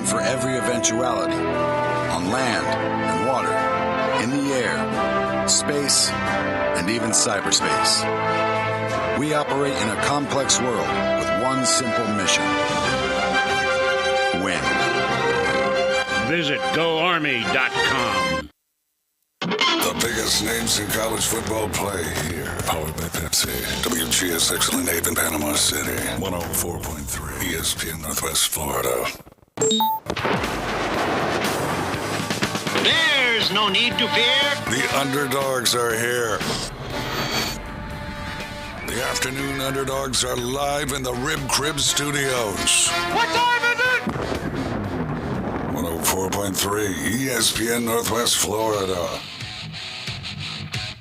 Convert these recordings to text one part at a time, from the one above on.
for every eventuality, on land and water, in the air, space, and even cyberspace. We operate in a complex world with one simple mission: win. Visit GoArmy.com. The biggest names in college football play here. Powered by Pepsi. WGSX Lynn in Panama City. 104.3 ESPN Northwest Florida. There's no need to fear. The Underdogs are here. The Afternoon Underdogs are live in the Rib Crib Studios. What time is it? 104.3 ESPN Northwest Florida.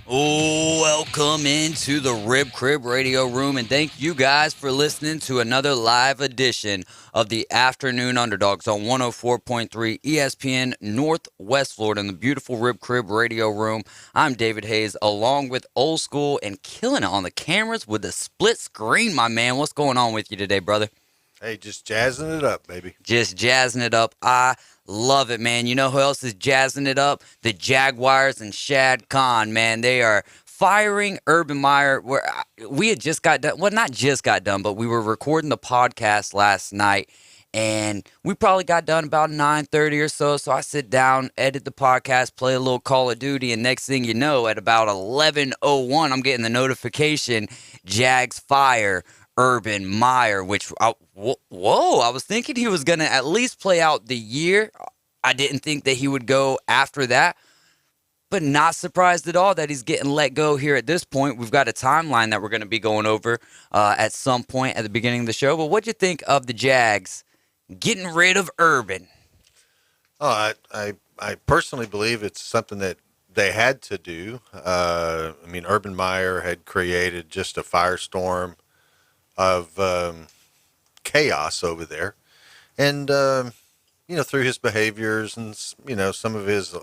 Welcome into the Rib Crib Radio Room, and thank you guys for listening to another live edition of the Afternoon Underdogs on 104.3 ESPN Northwest Florida in the beautiful Rib Crib Radio Room. I'm David Hayes, along with Old School and killing it on the cameras with the split screen, my man. What's going on with you today, brother? Hey, just jazzing it up, baby. Just jazzing it up. I love it, man. You know who else is jazzing it up? The Jaguars and Shad Khan, man. They are firing Urban Meyer. We had just got done. Well, not just got done, but we were recording the podcast last night, and we probably got done about 9:30 or so. So I sit down, edit the podcast, play a little Call of Duty, and next thing you know, at about 11:01, I'm getting the notification, Jags fire Urban Meyer, which, I was thinking he was going to at least play out the year. I didn't think that he would go after that, but not surprised at all that he's getting let go here at this point. We've got a timeline that we're going to be going over at some point at the beginning of the show. But what'd you think of the Jags getting rid of Urban? Oh, I personally believe it's something that they had to do. Urban Meyer had created just a firestorm of chaos over there, and through his behaviors and some of his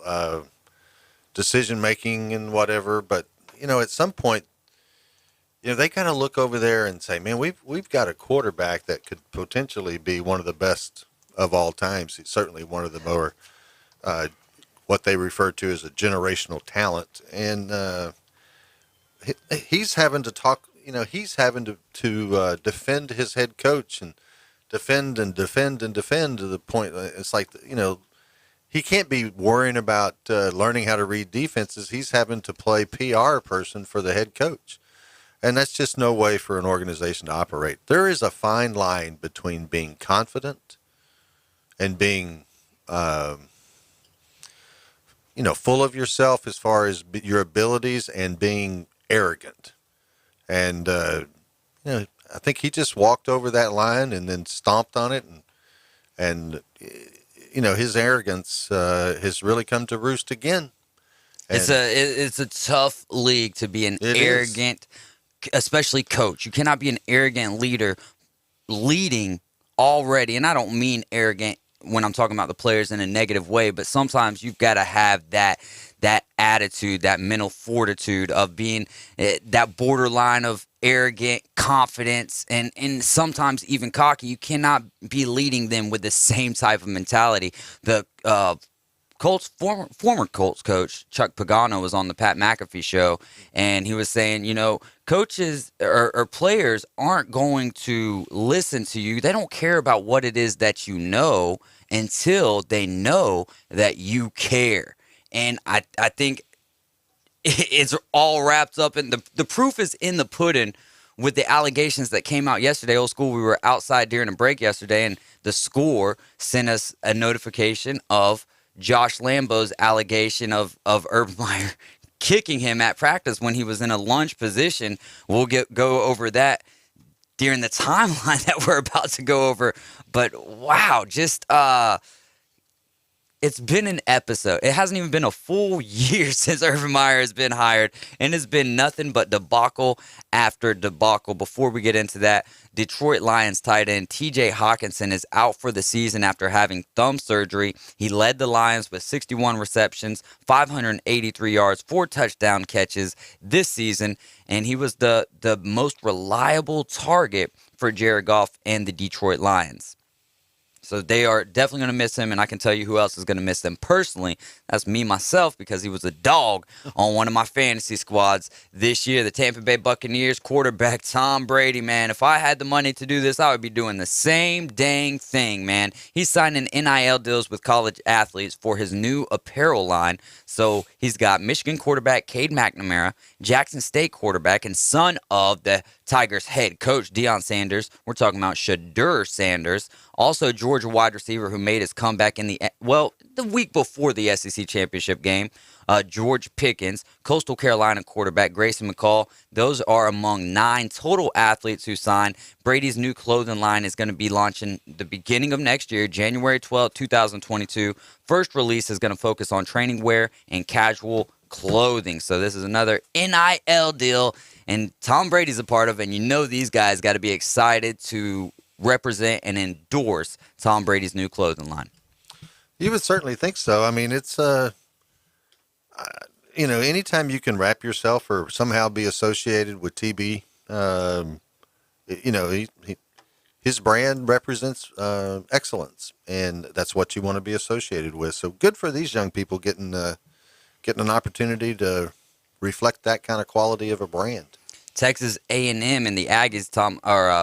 decision making and whatever. But at some point, they kind of look over there and say, "Man, we've got a quarterback that could potentially be one of the best of all times. He's certainly one of the more what they refer to as a generational talent." And he's having to talk. He's having to defend his head coach and defend to the point. It's like, he can't be worrying about learning how to read defenses. He's having to play PR person for the head coach. And that's just no way for an organization to operate. There is a fine line between being confident and being, full of yourself as far as your abilities, and being arrogant. And, I think he just walked over that line and then stomped on it. And his arrogance has really come to roost again. And It's a tough league to be an arrogant, especially coach. You cannot be an arrogant leader leading already. And I don't mean arrogant when I'm talking about the players in a negative way, but sometimes you've got to have that attitude, that mental fortitude of being that borderline of arrogant confidence and sometimes even cocky. You cannot be leading them with the same type of mentality. The Colts former Colts coach Chuck Pagano was on the Pat McAfee show, and he was saying, coaches or players aren't going to listen to you. They don't care about what it is that you know until they know that you care. And I think it's all wrapped up in the proof is in the pudding with the allegations that came out yesterday. Old School, we were outside during a break yesterday, and the Score sent us a notification of Josh Lambo's allegation of Urban Meyer kicking him at practice when he was in a lunge position. We'll go over that during the timeline that we're about to go over. But wow, just it's been an episode. It hasn't even been a full year since Urban Meyer has been hired, and it's been nothing but debacle after debacle. Before we get into that, Detroit Lions tight end TJ Hawkinson is out for the season after having thumb surgery. He led the Lions with 61 receptions, 583 yards, 4 touchdown catches this season, and he was the most reliable target for Jared Goff and the Detroit Lions. So they are definitely going to miss him, and I can tell you who else is going to miss them personally. That's me, myself, because he was a dog on one of my fantasy squads this year. The Tampa Bay Buccaneers quarterback Tom Brady, man. If I had the money to do this, I would be doing the same dang thing, man. He's signing NIL deals with college athletes for his new apparel line. So he's got Michigan quarterback Cade McNamara, Jackson State quarterback and son of the Tigers head coach Deion Sanders. We're talking about Shadur Sanders. Also, Georgia wide receiver who made his comeback in the week before the SEC championship game, George Pickens. Coastal Carolina quarterback Grayson McCall. Those are among 9 total athletes who signed. Brady's new clothing line is going to be launching the beginning of next year, January 12, 2022. First release is going to focus on training wear and casual clothing. So this is another NIL deal, and Tom Brady's a part of it, and you know these guys got to be excited to represent and endorse Tom Brady's new clothing line. You would certainly think so. I mean, it's anytime you can wrap yourself or somehow be associated with TB, his brand represents excellence, and that's what you want to be associated with. So good for these young people getting an opportunity to reflect that kind of quality of a brand. Texas A&M and the Aggies,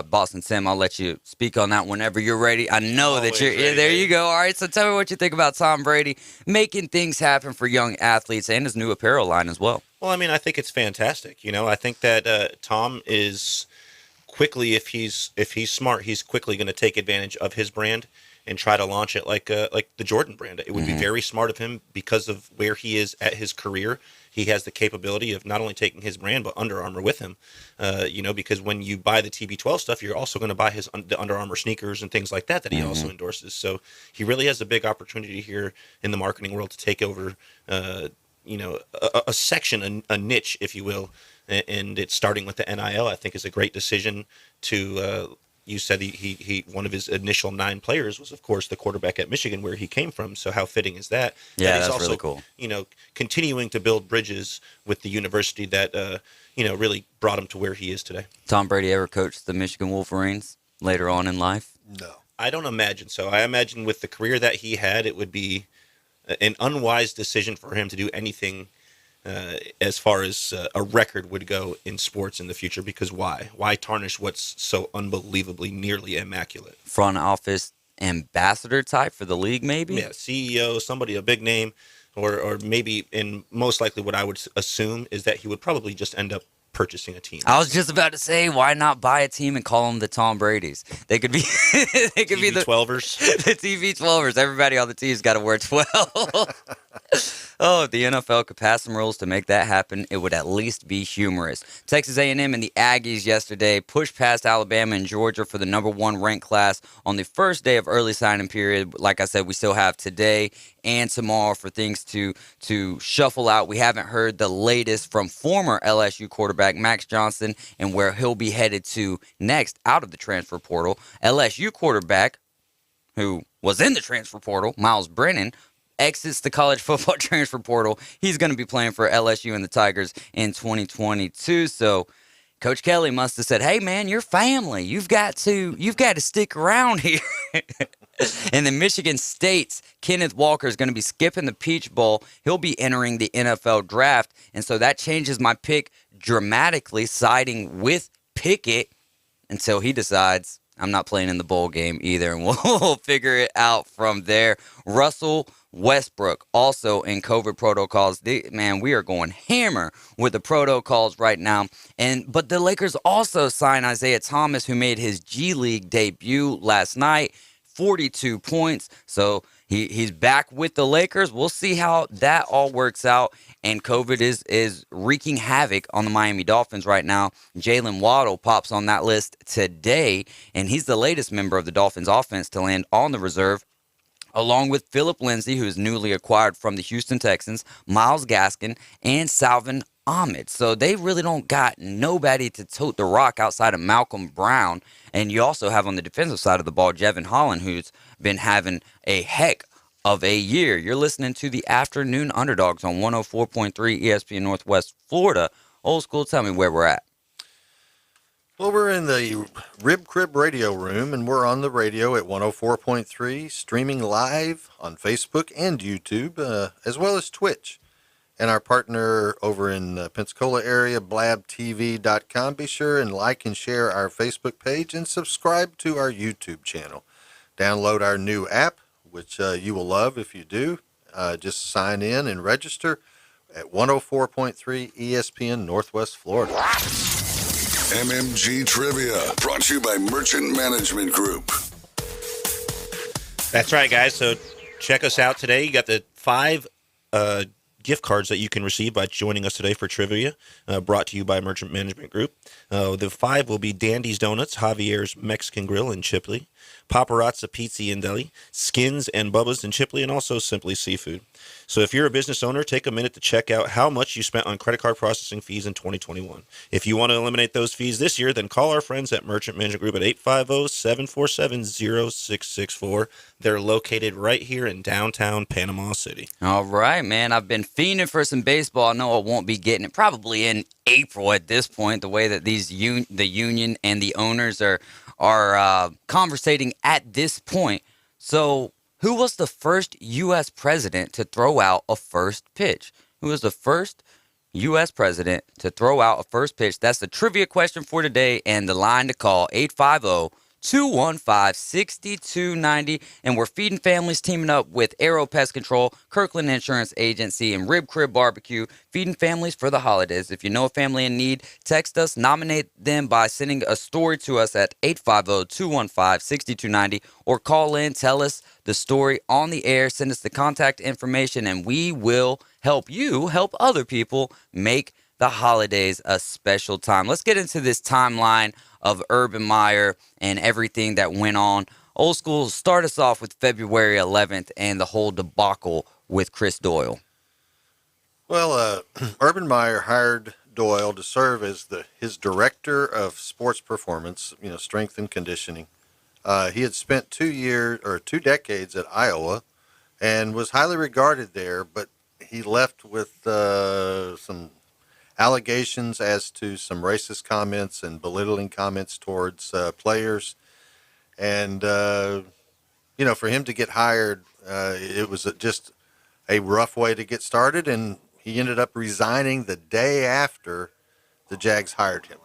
Boston Tim, I'll let you speak on that whenever you're ready. I know Always that you're ready, there. baby. You go. All right, so tell me what you think about Tom Brady making things happen for young athletes and his new apparel line as well. Well, I mean, I think it's fantastic. I think that Tom is quickly, if he's smart, he's quickly going to take advantage of his brand and try to launch it like the Jordan brand. It would be very smart of him because of where he is at his career. He has the capability of not only taking his brand, but Under Armour with him. Because when you buy the TB12 stuff, you're also going to buy the Under Armour sneakers and things like that he also endorses. So he really has a big opportunity here in the marketing world to take over, a section, a niche, if you will. And it's starting with the NIL, I think, is a great decision to. You said he one of his initial 9 players was, of course, the quarterback at Michigan, where he came from. So how fitting is that? Yeah, he's that's also, really cool. Continuing to build bridges with the university that really brought him to where he is today. Tom Brady ever coached the Michigan Wolverines later on in life? No. I don't imagine so. I imagine with the career that he had, it would be an unwise decision for him to do anything as far as a record would go in sports in the future, because why tarnish what's so unbelievably nearly immaculate? Front office ambassador type for the league, maybe? Yeah, CEO, somebody, a big name, or maybe, and most likely what I would assume is that he would probably just end up purchasing a team. I was just about to say, why not buy a team and call them the Tom Brady's? They could be be the 12ers. The TV 12ers. Everybody on the team's got to wear 12. Oh, if the NFL could pass some rules to make that happen, it would at least be humorous. Texas A&M and the Aggies yesterday pushed past Alabama and Georgia for the number 1 ranked class on the first day of early signing period. Like I said, we still have today and tomorrow for things to shuffle out. We haven't heard the latest from former LSU quarterback Max Johnson and where he'll be headed to next out of the transfer portal. LSU quarterback, who was in the transfer portal, Miles Brennan, exits the college football transfer portal. He's going to be playing for LSU and the Tigers in 2022. So Coach Kelly must have said, "Hey man, you're family. You've got to stick around here." And then Michigan State's Kenneth Walker is going to be skipping the Peach Bowl. He'll be entering the NFL draft, and so that changes my pick dramatically, siding with Pickett until he decides I'm not playing in the bowl game either, and we'll figure it out from there. Russell Westbrook also in COVID protocols. We are going hammer with the protocols right now. But the Lakers also signed Isaiah Thomas, who made his G League debut last night, 42 points. So he's back with the Lakers. We'll see how that all works out. And COVID is wreaking havoc on the Miami Dolphins right now. Jalen Waddle pops on that list today, and he's the latest member of the Dolphins offense to land on the reserve, along with Phillip Lindsay, who is newly acquired from the Houston Texans, Myles Gaskin, and Salvin Ahmed. So they really don't got nobody to tote the rock outside of Malcolm Brown. And you also have on the defensive side of the ball, Jevin Holland, who's been having a heck of a year. You're listening to the Afternoon Underdogs on 104.3 ESPN Northwest Florida. Old school, tell me where we're at. Well, we're in the Rib Crib Radio Room, and we're on the radio at 104.3, streaming live on Facebook and YouTube, as well as Twitch. And our partner over in the Pensacola area, blabtv.com. Be sure and like and share our Facebook page and subscribe to our YouTube channel. Download our new app, which you will love if you do. Just sign in and register at 104.3 ESPN Northwest Florida. MMG Trivia, brought to you by Merchant Management Group. That's right, guys. So check us out today. You got the 5 gift cards that you can receive by joining us today for trivia, brought to you by Merchant Management Group. The 5 will be Dandy's Donuts, Javier's Mexican Grill in Chipley, Paparazza Pizza in Delhi, Skins and Bubba's in Chipley, and also Simply Seafood. So if you're a business owner, take a minute to check out how much you spent on credit card processing fees in 2021. If you want to eliminate those fees this year, then call our friends at Merchant Management Group at 850-747-0664. They're located right here in downtown Panama City. All right, man. I've been fiending for some baseball. I know I won't be getting it probably in April at this point, the way that the union and the owners are conversating at this point. So who was the first U.S. president to throw out a first pitch? Who was the first U.S. president to throw out a first pitch? That's the trivia question for today, and the line to call, 850-215-6290. And we're feeding families, teaming up with Arrow Pest Control, Kirkland Insurance Agency, and Rib Crib Barbecue, feeding families for the holidays. If you know a family in need, text us, nominate them by sending a story to us at 850-215-6290, or call in, tell us the story on the air, send us the contact information, and we will help you help other people make the holidays a special time. Let's get into this timeline of Urban Meyer and everything that went on. Old school, start us off with February 11th and the whole debacle with Chris Doyle. Well, Urban Meyer hired Doyle to serve as his director of sports performance, strength and conditioning. He had spent 2 decades at Iowa and was highly regarded there, but he left with some allegations as to some racist comments and belittling comments towards players. And, for him to get hired, it was just a rough way to get started, and he ended up resigning the day after the Jags hired him.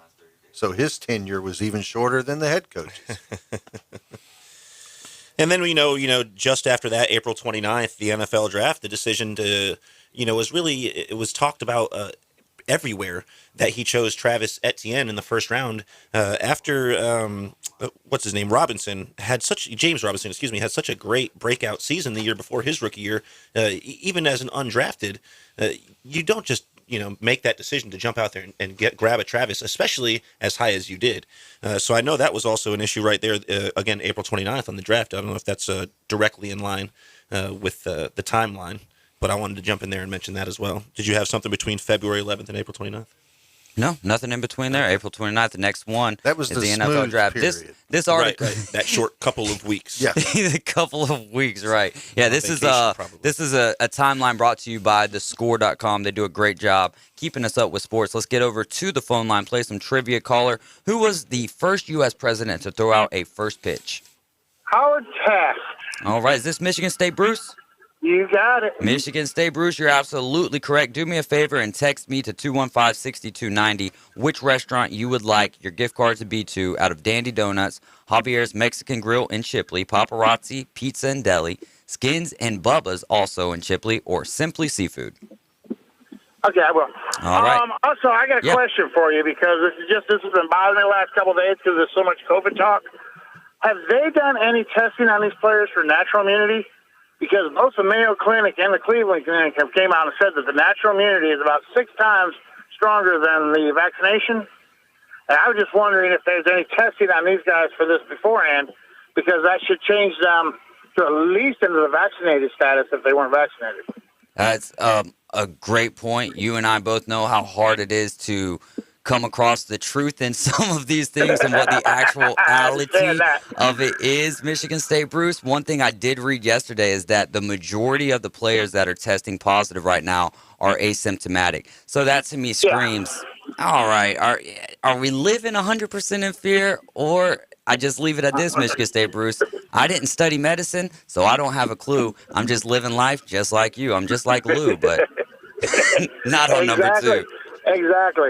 So his tenure was even shorter than the head coach's. And then we know, just after that, April 29th, the NFL draft, the decision to, it was talked about everywhere that he chose Travis Etienne in the first round after, James Robinson, had such a great breakout season the year before his rookie year. Even as an undrafted, you don't just, make that decision to jump out there and grab a Travis, especially as high as you did. So I know that was also an issue right there, again, April 29th on the draft. I don't know if that's directly in line with the timeline, but I wanted to jump in there and mention that as well. Did you have something between February 11th and April 29th? No, nothing in between there. April 29th, the next one. That was is the NFL draft. Period. This article, right. That short couple of weeks. Yeah, a couple of weeks, right? Yeah, this is a timeline brought to you by thescore.com. They do a great job keeping us up with sports. Let's get over to the phone line, play some trivia. Caller, who was the first U.S. president to throw out a first pitch? Howard Taft. All right, is this Michigan State, Bruce? You got it. Michigan State, Bruce, you're absolutely correct. Do me a favor and text me to 215-6290 which restaurant you would like your gift card to be to out of Dandy Donuts, Javier's Mexican Grill in Chipley, Paparazzi Pizza in Delhi, Skins and Bubba's also in Chipley, or Simply Seafood. Okay, I will. All right. Also, I got a question for you because this has been bothering me the last couple of days because there's so much COVID talk. Have they done any testing on these players for natural immunity? Because both the Mayo Clinic and the Cleveland Clinic have came out and said that the natural immunity is about 6 times stronger than the vaccination. And I was just wondering if there's any testing on these guys for this beforehand, because that should change them to at least into the vaccinated status if they weren't vaccinated. That's a great point. You and I both know how hard it is to come across the truth in some of these things and what the actuality of it is. Michigan State, Bruce, one thing I did read yesterday is that the majority of the players that are testing positive right now are asymptomatic. So that to me screams, all right, are we living 100% in fear, or I just leave it at this, Michigan State, Bruce? I didn't study medicine, so I don't have a clue. I'm just living life just like you. I'm just like Lou, but not on number two. Exactly.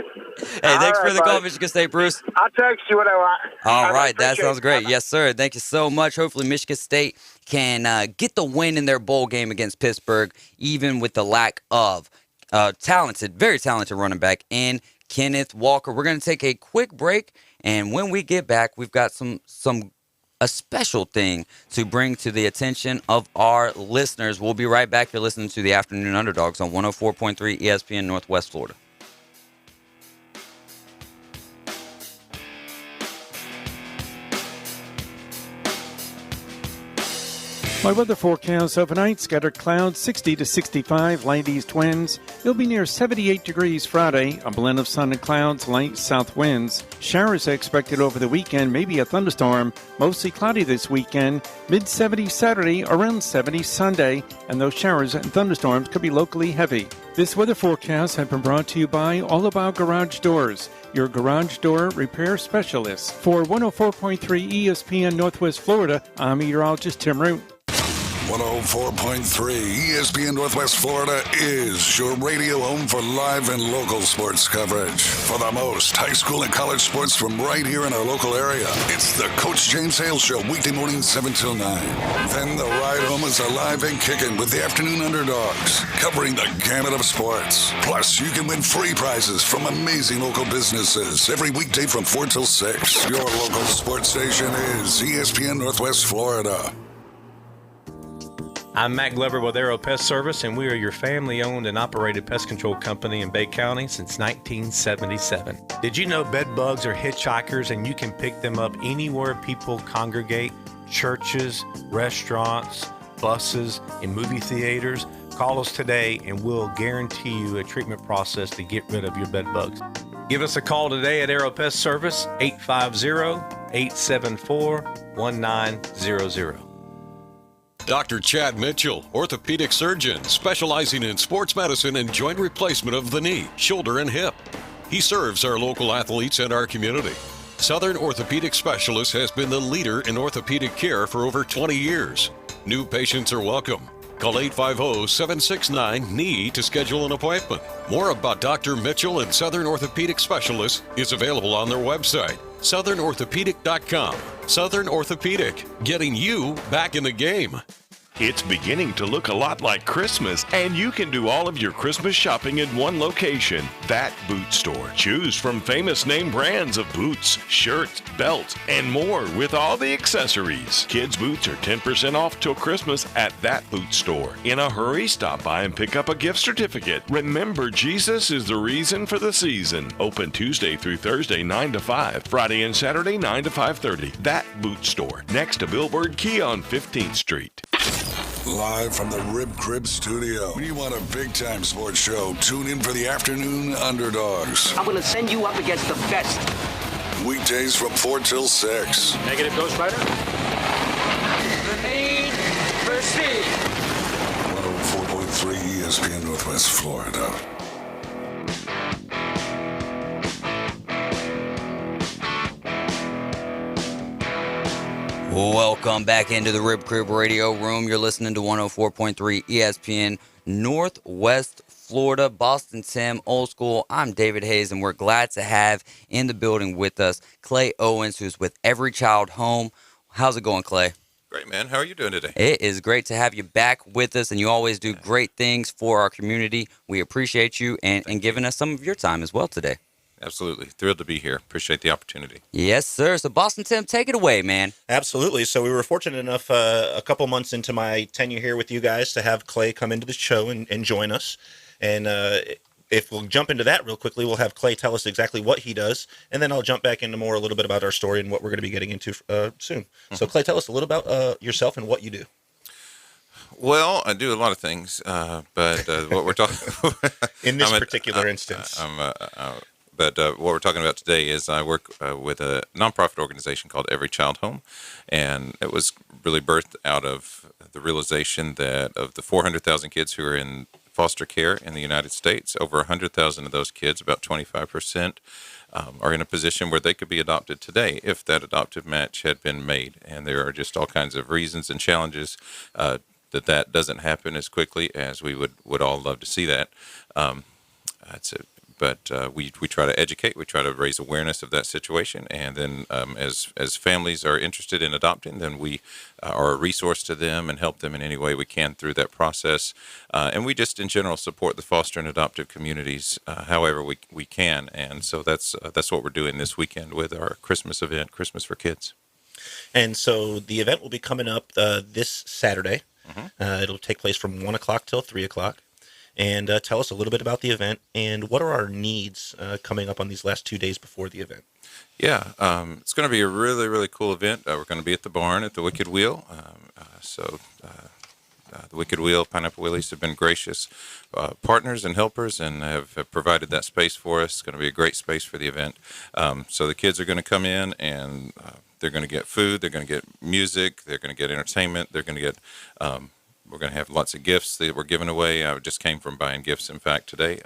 Hey, thanks for the call, Michigan State, Bruce. I'll text you what I want. All right, that sounds great. Yes, sir. Thank you so much. Hopefully, Michigan State can get the win in their bowl game against Pittsburgh, even with the lack of very talented running back in Kenneth Walker. We're going to take a quick break, and when we get back, we've got a special thing to bring to the attention of our listeners. We'll be right back. You're listening to the Afternoon Underdogs on 104.3 ESPN Northwest Florida. My weather forecast overnight, scattered clouds, 60 to 65, light east winds. It'll be near 78 degrees Friday, a blend of sun and clouds, light south winds. Showers are expected over the weekend, maybe a thunderstorm. Mostly cloudy this weekend, mid-70s Saturday, around 70 Sunday, and those showers and thunderstorms could be locally heavy. This weather forecast has been brought to you by All About Garage Doors, your garage door repair specialist. For 104.3 ESPN Northwest Florida, I'm meteorologist Tim Root. 104.3 ESPN Northwest Florida is your radio home for live and local sports coverage. For the most high school and college sports from right here in our local area, it's the Coach James Hale Show, weekday mornings 7 till 9. Then the ride home is alive and kicking with the Afternoon Underdogs, covering the gamut of sports. Plus, you can win free prizes from amazing local businesses every weekday from 4 till 6. Your local sports station is ESPN Northwest Florida. I'm Matt Glover with Aero Pest Service, and we are your family-owned and operated pest control company in Bay County since 1977. Did you know bed bugs are hitchhikers and you can pick them up anywhere people congregate? Churches, restaurants, buses, and movie theaters? Call us today and we'll guarantee you a treatment process to get rid of your bed bugs. Give us a call today at Aero Pest Service, 850-874-1900. Dr. Chad Mitchell, orthopedic surgeon specializing in sports medicine and joint replacement of the knee, shoulder, and hip. He serves our local athletes and our community. Southern Orthopedic Specialist has been the leader in orthopedic care for over 20 years. New patients are welcome. Call 850-769-KNEE to schedule an appointment. More about Dr. Mitchell and Southern Orthopedic Specialist is available on their website, southernorthopedic.com. Southern Orthopedic, getting you back in the game. It's beginning to look a lot like Christmas, and you can do all of your Christmas shopping in one location, That Boot Store. Choose from famous name brands of boots, shirts, belts, and more with all the accessories. Kids' boots are 10% off till Christmas at That Boot Store. In a hurry, stop by and pick up a gift certificate. Remember, Jesus is the reason for the season. Open Tuesday through Thursday, 9 to 5. Friday and Saturday, 9 to 5:30. That Boot Store, next to Billboard Key on 15th Street. Live from the Rib Crib Studio. When you want a big-time sports show, tune in for the Afternoon Underdogs. I'm going to send you up against the best. Weekdays from 4 till 6. Negative, Ghost Rider. The need for speed. 104.3 ESPN Northwest Florida. Welcome back into the Rib Crib Radio Room. You're listening to 104.3 ESPN Northwest Florida. Boston Tim, Old School. I'm David Hayes, and we're glad to have in the building with us Clay Owens, who's with Every Child Home. How's it going, Clay? Great, man. How are you doing today? It is great to have you back with us, and you always do great things for our community. We appreciate you and giving us some of your time as well today. Absolutely. Thrilled to be here. Appreciate the opportunity. Yes, sir. So, Boston Tim, take it away, man. Absolutely. So we were fortunate enough a couple months into my tenure here with you guys to have Clay come into the show and join us. And if we'll jump into that real quickly, we'll have Clay tell us exactly what he does, and then I'll jump back into a little bit about our story and what we're going to be getting into soon. Mm-hmm. So, Clay, tell us a little about yourself and what you do. Well, I do a lot of things, but what we're talking in this particular instance, I'm But what we're talking about today is I work with a nonprofit organization called Every Child Home, and it was really birthed out of the realization that of the 400,000 kids who are in foster care in the United States, over 100,000 of those kids, about 25%, are in a position where they could be adopted today if that adoptive match had been made. And there are just all kinds of reasons and challenges that doesn't happen as quickly as we would all love to see that. That's it. But we try to educate, we try to raise awareness of that situation, and then as families are interested in adopting, then we are a resource to them and help them in any way we can through that process. And we just in general support the foster and adoptive communities however we can, and so that's what we're doing this weekend with our Christmas event, Christmas for Kids. And so the event will be coming up this Saturday. It'll take place from 1 o'clock till 3 o'clock. And tell us a little bit about the event and what are our needs coming up on these last 2 days before the event? Yeah, it's going to be a really, really cool event. We're going to be at the barn at the Wicked Wheel. The Wicked Wheel, Pineapple Willies have been gracious partners and helpers and have provided that space for us. It's going to be a great space for the event. So the kids are going to come in and they're going to get food, they're going to get music, they're going to get entertainment, they're going to get... we're going to have lots of gifts that we're giving away. I just came from buying gifts, in fact, today.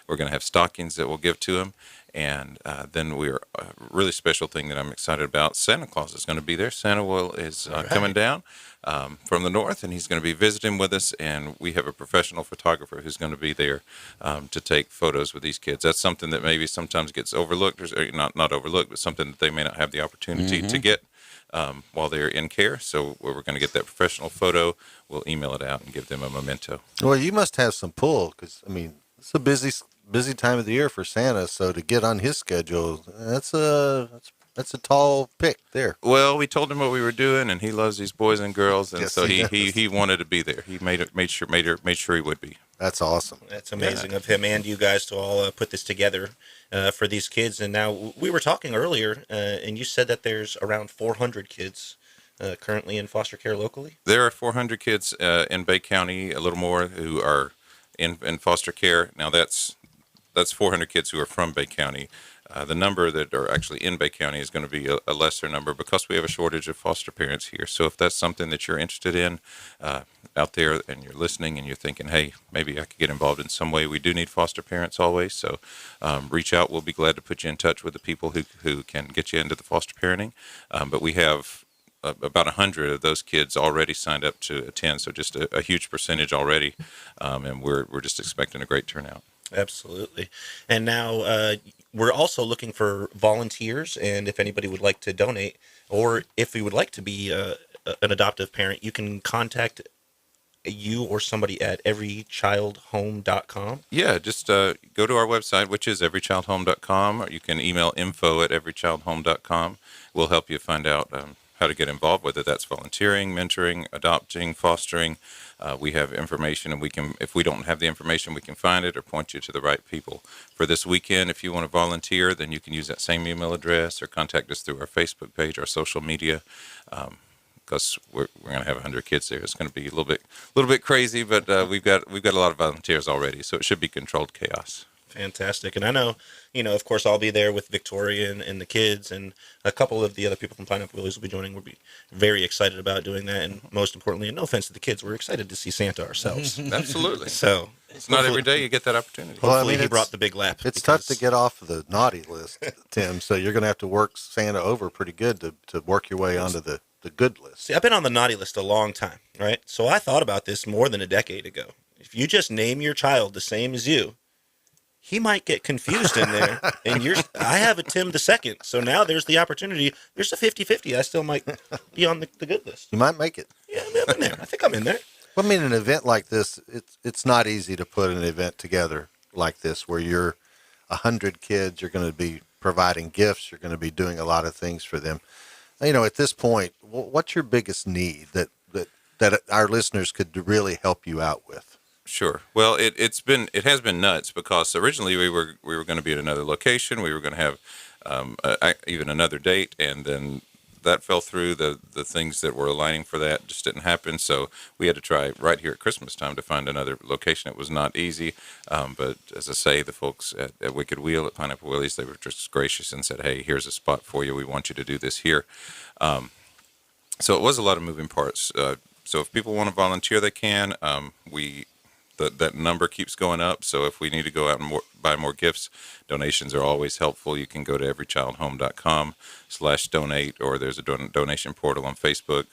We're going to have stockings that we'll give to them. And then we're a really special thing that I'm excited about. Santa Claus is going to be there. Santa is coming down from the north, and he's going to be visiting with us. And we have a professional photographer who's going to be there to take photos with these kids. That's something that maybe sometimes gets overlooked, or not overlooked, but something that they may not have the opportunity to get while they're in care. So we're going to get that professional photo. We'll email it out and give them a memento. Well, you must have some pull because, I mean, it's a busy time of the year for Santa. So to get on his schedule, that's a tall pick there. Well, we told him what we were doing, and he loves these boys and girls, and yes, so he wanted to be there. He made sure he would be. That's awesome. That's amazing of him and you guys to all put this together for these kids. And now we were talking earlier, and you said that there's around 400 kids currently in foster care locally. There are 400 kids in Bay County, a little more, who are in foster care. Now that's 400 kids who are from Bay County. The number that are actually in Bay County is going to be a lesser number because we have a shortage of foster parents here. So if that's something that you're interested in out there and you're listening and you're thinking, hey, maybe I could get involved in some way, we do need foster parents always. So reach out. We'll be glad to put you in touch with the people who can get you into the foster parenting. But we have about 100 of those kids already signed up to attend. So just a huge percentage already. And we're just expecting a great turnout. Absolutely. And now we're also looking for volunteers, and if anybody would like to donate, or if you would like to be an adoptive parent, you can contact you or somebody at everychildhome.com. Yeah, just go to our website, which is everychildhome.com, or you can email info@everychildhome.com. We'll help you find out how to get involved, whether that's volunteering, mentoring, adopting, fostering. We have information, and if we don't have the information, we can find it or point you to the right people. For this weekend, if you want to volunteer, then you can use that same email address or contact us through our Facebook page, our social media, because we're going to have 100 kids there. It's going to be a little bit crazy, but we've got a lot of volunteers already, so it should be controlled chaos. Fantastic. And I know, of course, I'll be there with Victoria and the kids, and a couple of the other people from Pineapple Willies will be joining. We'll be very excited about doing that. And most importantly, and no offense to the kids, we're excited to see Santa ourselves. Absolutely. So it's not every day you get that opportunity. Well, hopefully he brought the big lap. It's tough to get off of the naughty list, Tim. So you're going to have to work Santa over pretty good to work your way onto the good list. See, I've been on the naughty list a long time, right? So I thought about this more than a decade ago. If you just name your child the same as you, he might get confused in there, and I have a Tim the second, so now there's the opportunity. There's a 50-50. I still might be on the good list. You might make it. Yeah, I'm in there. I think I'm in there. Well, I mean, an event like this, it's not easy to put an event together like this where you're 100 kids, you're going to be providing gifts, you're going to be doing a lot of things for them. At this point, what's your biggest need that our listeners could really help you out with? Sure. Well, it has been nuts because originally we were going to be at another location. We were going to have even another date, and then that fell through. The things that were aligning for that just didn't happen. So we had to try right here at Christmas time to find another location. It was not easy, but as I say, the folks at Wicked Wheel at Pineapple Willie's, they were just gracious and said, "Hey, here's a spot for you. We want you to do this here." So it was a lot of moving parts. So if people want to volunteer, they can. That number keeps going up. So if we need to go out and buy more gifts, donations are always helpful. You can go to everychildhome.com/donate, or there's a donation portal on Facebook.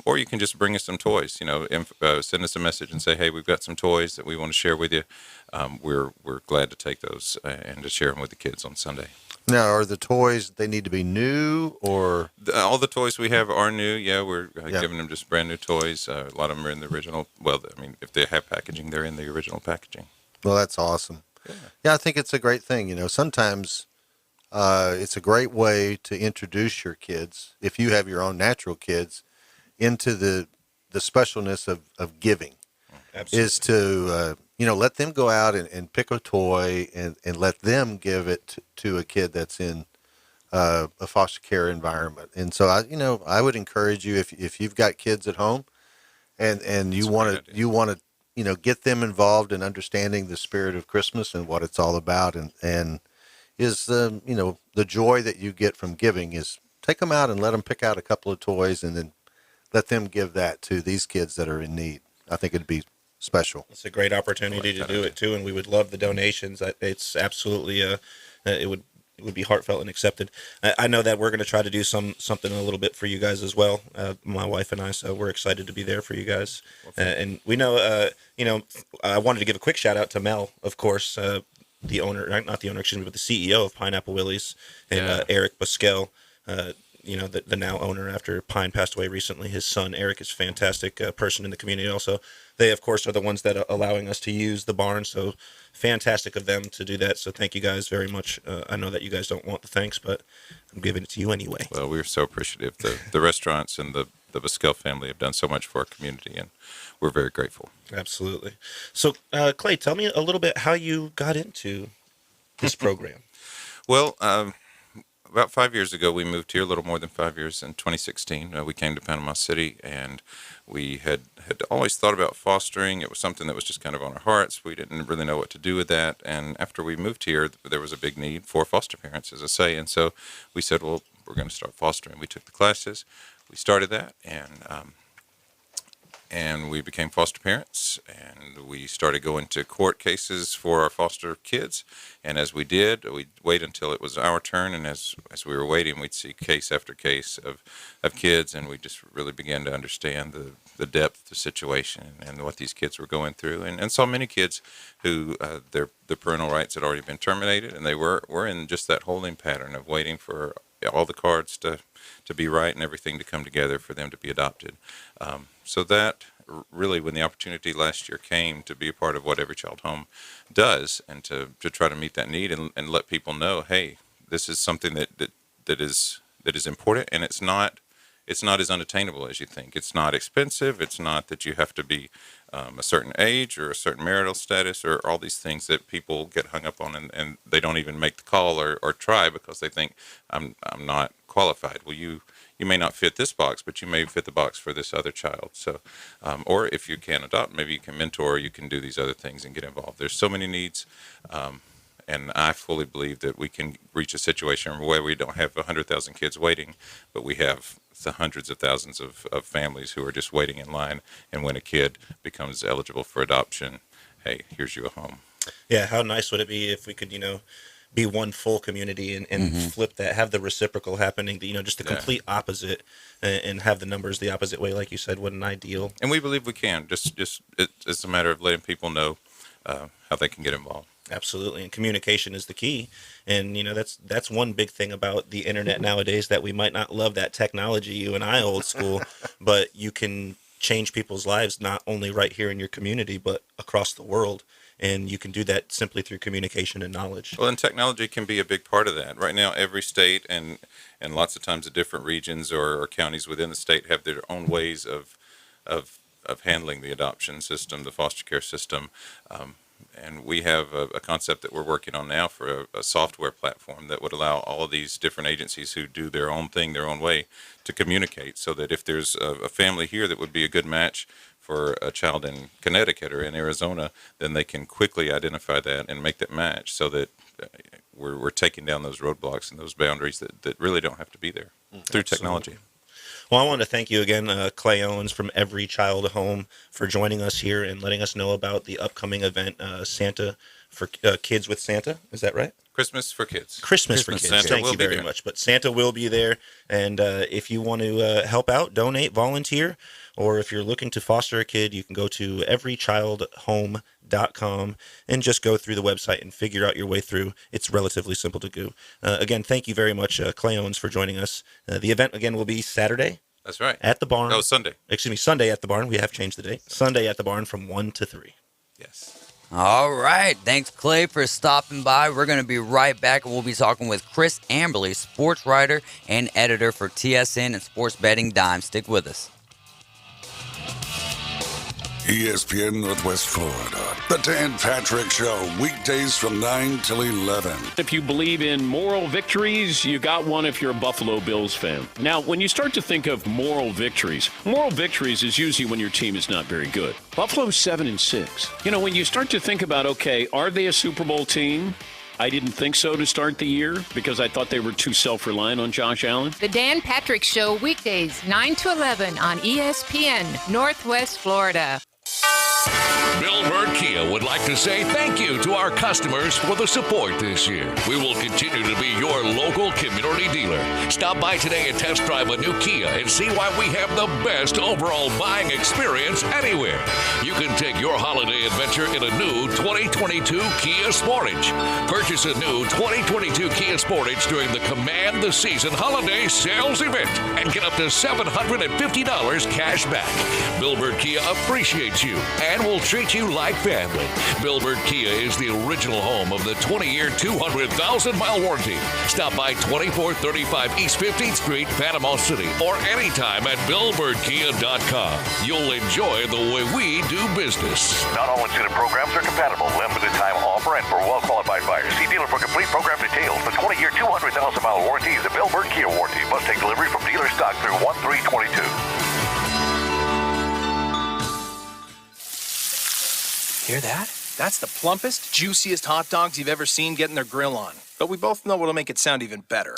Or you can just bring us some toys. Send us a message and say, "Hey, we've got some toys that we want to share with you." We're glad to take those and to share them with the kids on Sunday. Now, are the toys, they need to be new, or? All the toys we have are new. Yeah, we're giving them just brand new toys. A lot of them are in the original. Well, I mean, if they have packaging, they're in the original packaging. Well, that's awesome. Yeah, I think it's a great thing. Sometimes it's a great way to introduce your kids, if you have your own natural kids, into the specialness of giving. Absolutely. Is to let them go out and pick a toy and let them give it to a kid that's in a foster care environment. And so I would encourage you, if you've got kids at home and you want to get them involved in understanding the spirit of Christmas and what it's all about, and is the joy that you get from giving, is take them out and let them pick out a couple of toys and then let them give that to these kids that are in need. I think it'd be special. It's a great opportunity to do it too, and we would love the donations. It's absolutely it would be heartfelt and accepted. I know that we're going to try to do something a little bit for you guys as well. My wife and I, so we're excited to be there for you guys. And we know, I wanted to give a quick shout out to Mel, of course, the owner, not the owner, excuse me, but the CEO of Pineapple Willie's, and Eric Busquel. The now owner, after Pine passed away recently. His son, Eric, is a fantastic person in the community also. They, of course, are the ones that are allowing us to use the barn, so fantastic of them to do that. So thank you guys very much. I know that you guys don't want the thanks, but I'm giving it to you anyway. Well, we're so appreciative. The restaurants and the Busquel family have done so much for our community, and we're very grateful. Absolutely. So, Clay, tell me a little bit how you got into this program. Well, about 5 years ago, we moved here, a little more than 5 years, in 2016. We came to Panama City, and we had always thought about fostering. It was something that was just kind of on our hearts. We didn't really know what to do with that. And after we moved here, there was a big need for foster parents, as I say. And so we said, well, we're going to start fostering. We took the classes. We started that, and we became foster parents, and we started going to court cases for our foster kids. And as we did, we'd wait until it was our turn, and as we were waiting, we'd see case after case of kids, and we just really began to understand the depth of the situation and what these kids were going through, and saw many kids who their parental rights had already been terminated, and they were in just that holding pattern of waiting for all the cards to be right and everything to come together for them to be adopted. So that really, when the opportunity last year came to be a part of what Every Child Home does, and to try to meet that need and let people know, hey, this is something that is important, and it's not as unattainable as you think. It's not expensive. It's not that you have to be a certain age or a certain marital status or all these things that people get hung up on, and they don't even make the call or try because they think I'm not qualified. Well, you may not fit this box, but you may fit the box for this other child. So, or if you can't adopt, maybe you can mentor, you can do these other things and get involved. There's so many needs. And I fully believe that we can reach a situation where we don't have 100,000 kids waiting, but we have the hundreds of thousands of families who are just waiting in line. And when a kid becomes eligible for adoption, hey, here's you a home. Yeah, how nice would it be if we could, be one full community and flip that, have the reciprocal happening, just the complete opposite, and have the numbers the opposite way, like you said. What an ideal. And we believe we can. Just it's a matter of letting people know how they can get involved. Absolutely, and communication is the key. And that's one big thing about the internet nowadays, that we might not love that technology, you and I old school, but you can change people's lives not only right here in your community but across the world. And you can do that simply through communication and knowledge. Well, and technology can be a big part of that. Right now, every state and lots of times the different regions or counties within the state have their own ways of handling the adoption system, the foster care system. and we have a concept that we're working on now for a software platform that would allow all of these different agencies who do their own thing their own way to communicate, so that if there's a family here that would be a good match for a child in Connecticut or in Arizona, then they can quickly identify that and make that match, so that we're taking down those roadblocks and those boundaries that really don't have to be there through technology. Well, I want to thank you again, Clay Owens from Every Child Home, for joining us here and letting us know about the upcoming event, Santa for Kids with Santa. Is that right? Christmas for Kids. Christmas for Kids. Santa Thank will you be very there. much. But Santa will be there, and if you want to help out, donate, volunteer, or if you're looking to foster a kid, you can go to everychildhome.com and just go through the website and figure out your way through. It's relatively simple to do. Again, thank you very much, Clay Owens, for joining us. The event, again, will be Saturday. That's right. At the barn. Oh, Sunday. Excuse me, Sunday at the barn. We have changed the date. Sunday at the barn from 1 to 3. Yes. All right. Thanks, Clay, for stopping by. We're going to be right back, and we'll be talking with Chris Amberly, sports writer and editor for TSN and Sports Betting Dime. Stick with us. ESPN Northwest Florida. The Dan Patrick Show, weekdays from 9 till 11. If you believe in moral victories, you got one if you're a Buffalo Bills fan. Now, when you start to think of moral victories is usually when your team is not very good. Buffalo's 7-6. You know, when you start to think about, okay, are they a Super Bowl team? I didn't think so to start the year because I thought they were too self-reliant on Josh Allen. The Dan Patrick Show, weekdays 9 to 11 on ESPN Northwest Florida. Bill Bird Kia would like to say thank you to our customers for the support this year. We will continue to be your local community dealer. Stop by today and test drive a new Kia and see why we have the best overall buying experience anywhere. You can take your holiday adventure in a new 2022 Kia Sportage. Purchase a new 2022 Kia Sportage during the Command the Season holiday sales event and get up to $750 cash back. Bill Bird Kia appreciates you and will treat you like family. Bill Bird Kia is the original home of the 20-year, 200,000-mile warranty. Stop by 2435 East 15th Street, Panama City, or anytime at BillBirdKia.com. You'll enjoy the way we do business. Not all incentive programs are compatible. Limited time offer and for well-qualified buyers. See dealer for complete program details. The 20-year, 200,000-mile warranty is a Bill Bird Kia warranty. Must take delivery from dealer stock through 1/3/22. Hear that? That's the plumpest, juiciest hot dogs you've ever seen getting their grill on. But we both know what'll make it sound even better.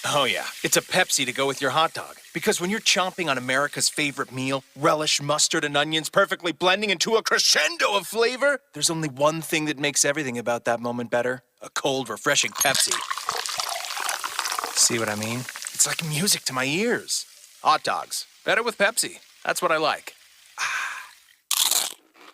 Oh yeah, it's a Pepsi to go with your hot dog. Because when you're chomping on America's favorite meal, relish, mustard, and onions perfectly blending into a crescendo of flavor, there's only one thing that makes everything about that moment better. A cold, refreshing Pepsi. See what I mean? It's like music to my ears. Hot dogs. Better with Pepsi. That's what I like.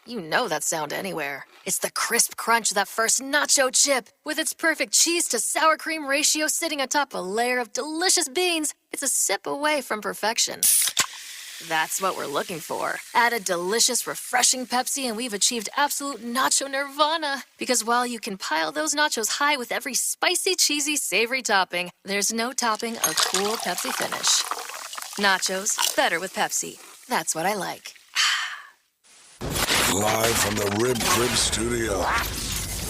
You know that sound anywhere. It's the crisp crunch of that first nacho chip. With its perfect cheese to sour cream ratio sitting atop a layer of delicious beans, it's a sip away from perfection. That's what we're looking for. Add a delicious, refreshing Pepsi and we've achieved absolute nacho nirvana. Because while you can pile those nachos high with every spicy, cheesy, savory topping, there's no topping a cool Pepsi finish. Nachos, better with Pepsi. That's what I like. Live from the Rib Crib Studio.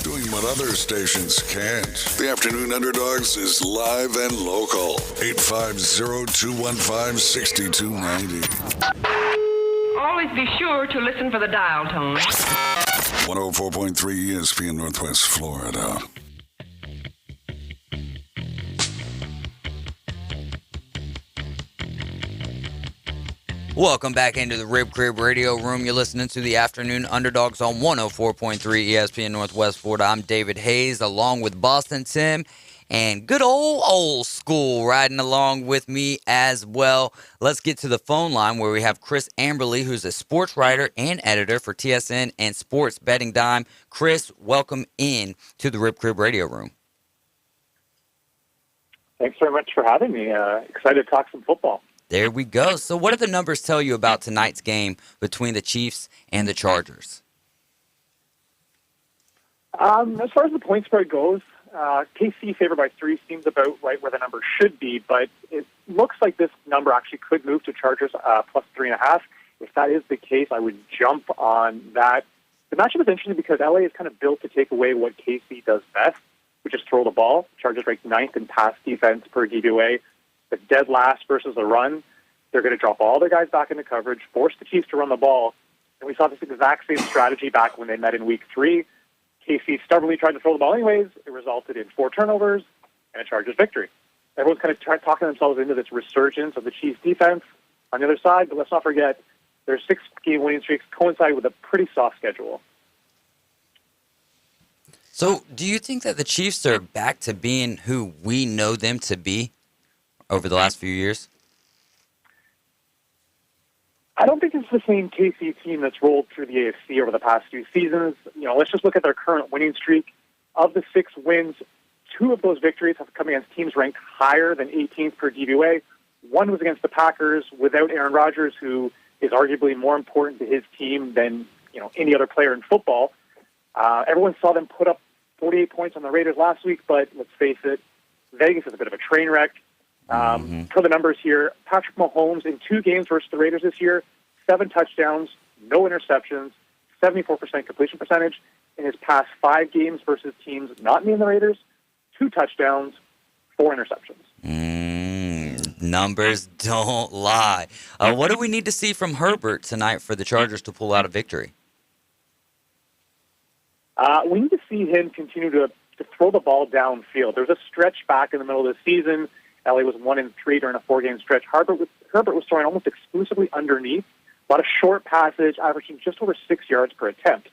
Doing what other stations can't. The Afternoon Underdogs is live and local. 850-215-6290. Always be sure to listen for the dial tone. 104.3 ESPN Northwest Florida. Welcome back into the Rib Crib Radio Room. You're listening to the Afternoon Underdogs on 104.3 ESPN Northwest Florida. I'm David Hayes, along with Boston Tim, and good old school riding along with me as well. Let's get to the phone line where we have Chris Amberly, who's a sports writer and editor for TSN and Sports Betting Dime. Chris, welcome in to the Rib Crib Radio Room. Thanks very much for having me. Excited to talk some football. There we go. So what do the numbers tell you about tonight's game between the Chiefs and the Chargers? As far as the point spread goes, KC favored by 3 seems about right where the number should be, but it looks like this number actually could move to Chargers plus 3.5. If that is the case, I would jump on that The matchup is interesting because LA is kind of built to take away what KC does best, which is throw the ball. Chargers ranked 9th in pass defense per DVOA, but dead last versus the run. They're going to drop all their guys back into coverage, force the Chiefs to run the ball. And we saw this exact same strategy back when they met in Week 3. KC stubbornly tried to throw the ball anyways. It resulted in 4 turnovers and a Chargers victory. Everyone's kind of talking themselves into this resurgence of the Chiefs defense on the other side, but let's not forget their 6-game winning streaks coincide with a pretty soft schedule. So, do you think that the Chiefs are back to being who we know them to be over the last few years? I don't think it's the same KC team that's rolled through the AFC over the past few seasons. Let's just look at their current winning streak. Of the 6 wins, 2 of those victories have come against teams ranked higher than 18th per DVOA. One was against the Packers without Aaron Rodgers, who is arguably more important to his team than any other player in football. Everyone saw them put up 48 points on the Raiders last week, but let's face it, Vegas is a bit of a train wreck. For the numbers here, Patrick Mahomes in 2 games versus the Raiders this year, 7 touchdowns, no interceptions, 74% completion percentage. In his past 5 games versus teams not named the Raiders, 2 touchdowns, 4 interceptions. Numbers don't lie. What do we need to see from Herbert tonight for the Chargers to pull out a victory? We need to see him continue to throw the ball downfield. There's a stretch back in the middle of the season. LA was 1-3 during a 4-game stretch. Herbert was throwing almost exclusively underneath. A lot of short passage, averaging just over 6 yards per attempt.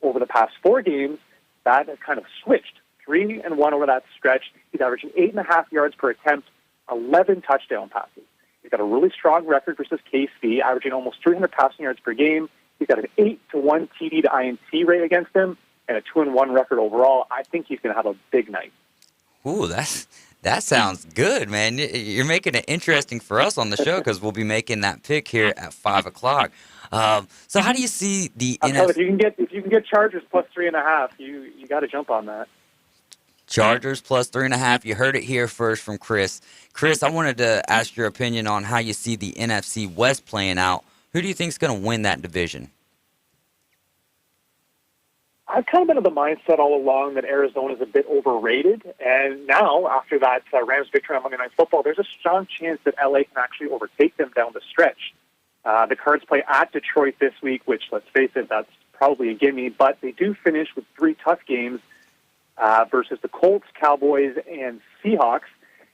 Over the past 4 games, that has kind of switched. 3-1 over that stretch. He's averaging 8.5 yards per attempt, 11 touchdown passes. He's got a really strong record versus KC, averaging almost 300 passing yards per game. He's got an 8-1 TD to INT rate against him, and a 2-1 record overall. I think he's going to have a big night. Ooh, that sounds good, man. You're making it interesting for us on the show because we'll be making that pick here at 5 o'clock. So how do you see the NFL? If you can get Chargers plus 3.5, you got to jump on that. Chargers plus 3.5. You heard it here first from Chris. Chris, I wanted to ask your opinion on how you see the NFC West playing out. Who do you think is going to win that division? I've kind of been of the mindset all along that Arizona is a bit overrated. And now, after that Rams victory on Monday Night Football, there's a strong chance that LA can actually overtake them down the stretch. The Cards play at Detroit this week, which, let's face it, that's probably a gimme. But they do finish with 3 tough games versus the Colts, Cowboys, and Seahawks.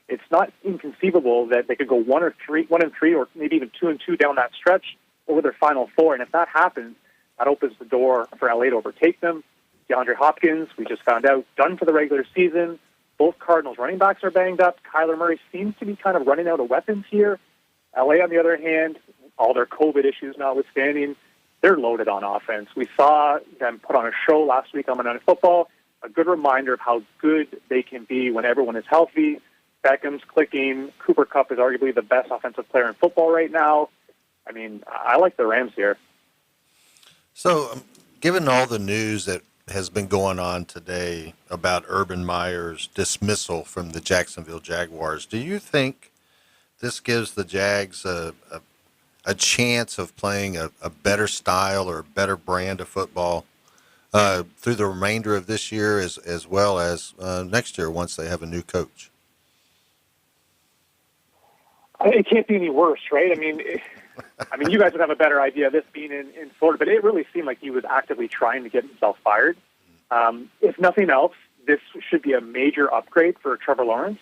It's not inconceivable that they could go 1-3, or maybe even 2-2 down that stretch over their final 4. And if that happens, that opens the door for LA to overtake them. DeAndre Hopkins, we just found out, done for the regular season. Both Cardinals running backs are banged up. Kyler Murray seems to be kind of running out of weapons here. LA, on the other hand, all their COVID issues notwithstanding, they're loaded on offense. We saw them put on a show last week on Monday Night Football, a good reminder of how good they can be when everyone is healthy. Beckham's clicking. Cooper Kupp is arguably the best offensive player in football right now. I mean, I like the Rams here. So, given all the news that has been going on today about Urban Meyer's dismissal from the Jacksonville Jaguars, do you think this gives the Jags a chance of playing a better style or a better brand of football through the remainder of this year as well as next year once they have a new coach? It can't be any worse, right? I mean, you guys would have a better idea of this being in Florida, but it really seemed like he was actively trying to get himself fired. If nothing else, this should be a major upgrade for Trevor Lawrence.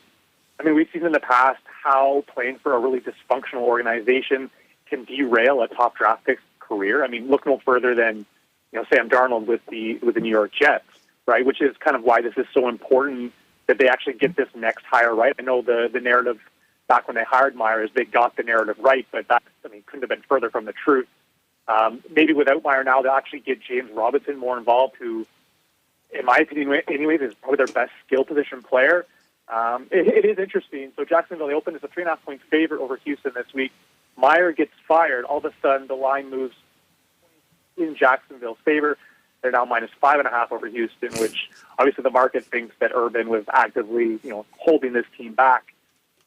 I mean, we've seen in the past how playing for a really dysfunctional organization can derail a top draft pick's career. I mean, look no further than Sam Darnold with the New York Jets, right? Which is kind of why this is so important that they actually get this next hire right. I know the narrative back when they hired Meyer is they got the narrative right, but that couldn't have been further from the truth. Maybe without Meyer now, they'll actually get James Robinson more involved, who, in my opinion, anyways, is probably their best skill position player. It is interesting. So Jacksonville, they opened as a 3.5-point favorite over Houston this week. Meyer gets fired. All of a sudden, the line moves in Jacksonville's favor. They're now minus 5.5 over Houston, which obviously the market thinks that Urban was actively, holding this team back.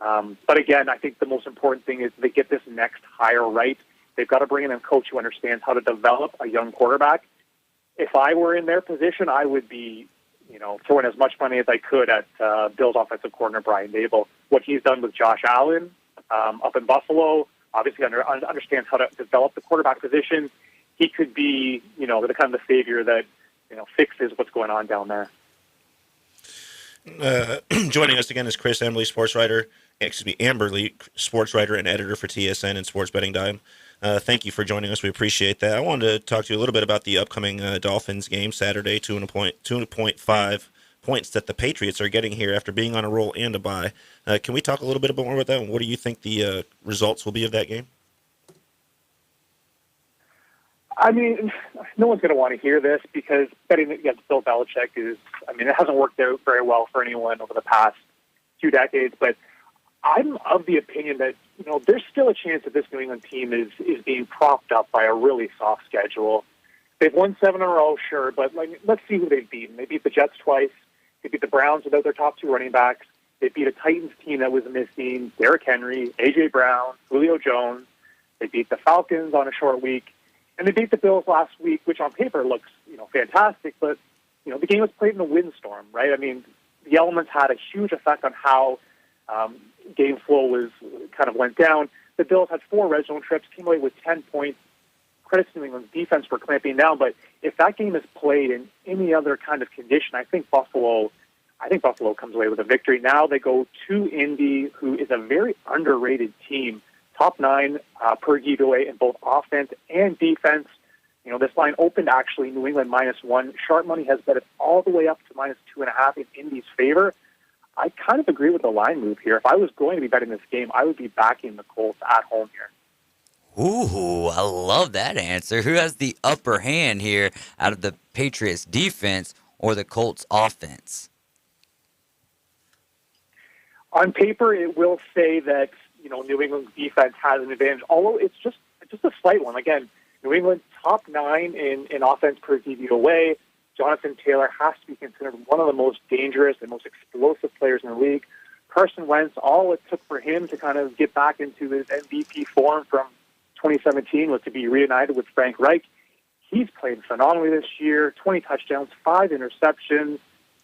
But again, I think the most important thing is they get this next hire right. They've got to bring in a coach who understands how to develop a young quarterback. if I were in their position, I would be, throwing as much money as I could at Bills offensive coordinator Brian Dable. What he's done with Josh Allen up in Buffalo, obviously understands how to develop the quarterback position. He could be, the kind of the savior that, fixes what's going on down there. Joining us again is Chris Amberly, sports writer and editor for TSN and Sports Betting Dime. Thank you for joining us. We appreciate that. I wanted to talk to you a little bit about the upcoming Dolphins game Saturday, 2.5 points that the Patriots are getting here after being on a roll and a bye. Can we talk a little bit more about that? And what do you think the results will be of that game? I mean, no one's going to want to hear this because betting against Bill Belichick it hasn't worked out very well for anyone over the past 2 decades. But I'm of the opinion that, there's still a chance that this New England team is being propped up by a really soft schedule. They've won 7 in a row, sure, but let's see who they've beaten. They beat the Jets twice. They beat the Browns without their top 2 running backs. They beat a Titans team that was missing Derrick Henry, A.J. Brown, Julio Jones. They beat the Falcons on a short week. And they beat the Bills last week, which on paper looks, fantastic. But, the game was played in a windstorm, right? I mean, the elements had a huge effect on how game flow went down. The Bills had 4 red zone trips, came away with 10 points. Credit to New England's defense for clamping down. But if that game is played in any other kind of condition, I think Buffalo comes away with a victory. Now they go to Indy, who is a very underrated team. Top 9 per giveaway in both offense and defense. This line opened actually New England -1. Sharp money has bet it all the way up to -2.5 in Indy's favor. I kind of agree with the line move here. If I was going to be betting this game, I would be backing the Colts at home here. Ooh, I love that answer. Who has the upper hand here out of the Patriots defense or the Colts offense? On paper, it will say that New England's defense has an advantage, although it's just a slight one. Again, New England top 9 in offense per DVOA. Jonathan Taylor has to be considered one of the most dangerous and most explosive players in the league. Carson Wentz, all it took for him to kind of get back into his MVP form from 2017 was to be reunited with Frank Reich. He's played phenomenally this year, 20 touchdowns, 5 interceptions.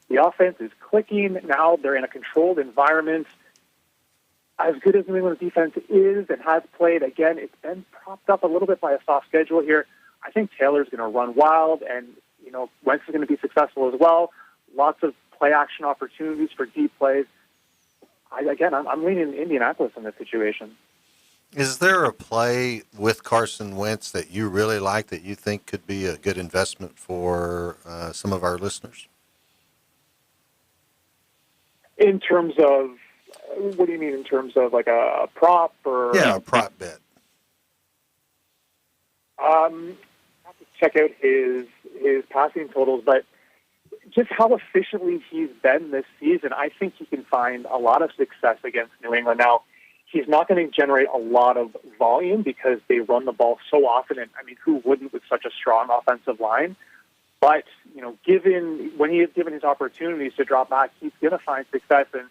The offense is clicking. Now they're in a controlled environment. As good as New England's defense is and has played, again, it's been propped up a little bit by a soft schedule here. I think Taylor's going to run wild, and, Wentz is going to be successful as well. Lots of play-action opportunities for deep plays. I'm leaning Indianapolis in this situation. Is there a play with Carson Wentz that you really like that you think could be a good investment for some of our listeners? In terms of, what do you mean in terms of like a prop or? Yeah, a prop bet. I have to check out his passing totals, but just how efficiently he's been this season, I think he can find a lot of success against New England. Now, he's not going to generate a lot of volume because they run the ball so often, and who wouldn't with such a strong offensive line? But when he is given his opportunities to drop back, he's going to find success. And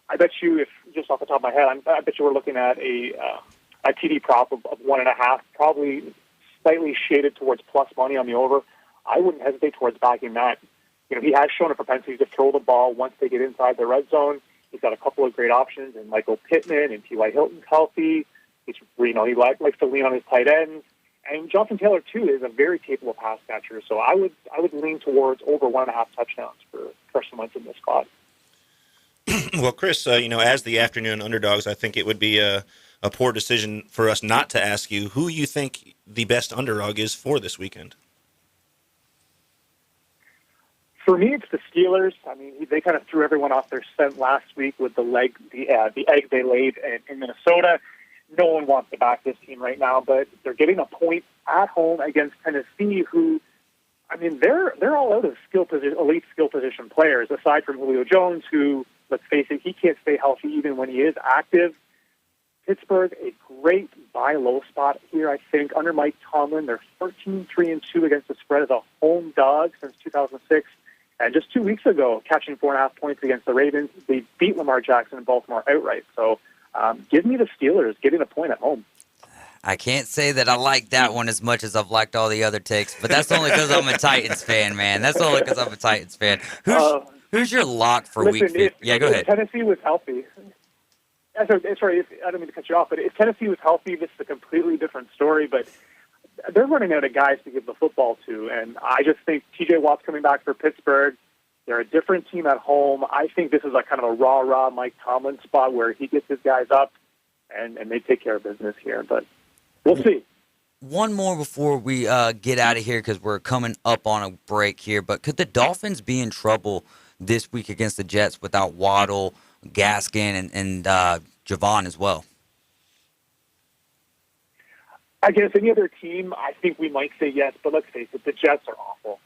I bet you, if just off the top of my head, I bet you we're looking at a TD prop of 1.5, probably slightly shaded towards plus money on the over. I wouldn't hesitate towards backing that. He has shown a propensity to throw the ball once they get inside the red zone. He's got a couple of great options in Michael Pittman and T.Y. Hilton's healthy. He likes to lean on his tight ends. And Jonathan Taylor, too, is a very capable pass catcher. So I would lean towards over 1.5 touchdowns for Carson Wentz in this spot. Well, Chris, as the afternoon underdogs, I think it would be a poor decision for us not to ask you who you think the best underdog is for this weekend. For me, it's the Steelers. They kind of threw everyone off their scent last week with the egg they laid in Minnesota. No one wants to back this team right now, but they're getting a point at home against Tennessee, who, they're all out of elite skill position players, aside from Julio Jones, who, let's face it, he can't stay healthy even when he is active. Pittsburgh, a great buy low spot here, I think. Under Mike Tomlin, they're 13-3-2 against the spread as a home dog since 2006. And just 2 weeks ago, catching 4.5 points against the Ravens, they beat Lamar Jackson in Baltimore outright. So give me the Steelers getting a point at home. I can't say that I like that one as much as I've liked all the other takes, but that's only because I'm a Titans fan, man. That's only because I'm a Titans fan. Who's your lock for Week 15? Yeah, go ahead. If Tennessee was healthy. Sorry, I don't mean to cut you off, but if Tennessee was healthy, this is a completely different story. But they're running out of guys to give the football to, and I just think T.J. Watt's coming back for Pittsburgh. They're a different team at home. I think this is a kind of a rah-rah Mike Tomlin spot where he gets his guys up, and they take care of business here. But we'll see. One more before we get out of here because we're coming up on a break here. But could the Dolphins be in trouble this week against the Jets without Waddle, Gaskin, and Javon as well? Against any other team, I think we might say yes, but let's face it, the Jets are awful.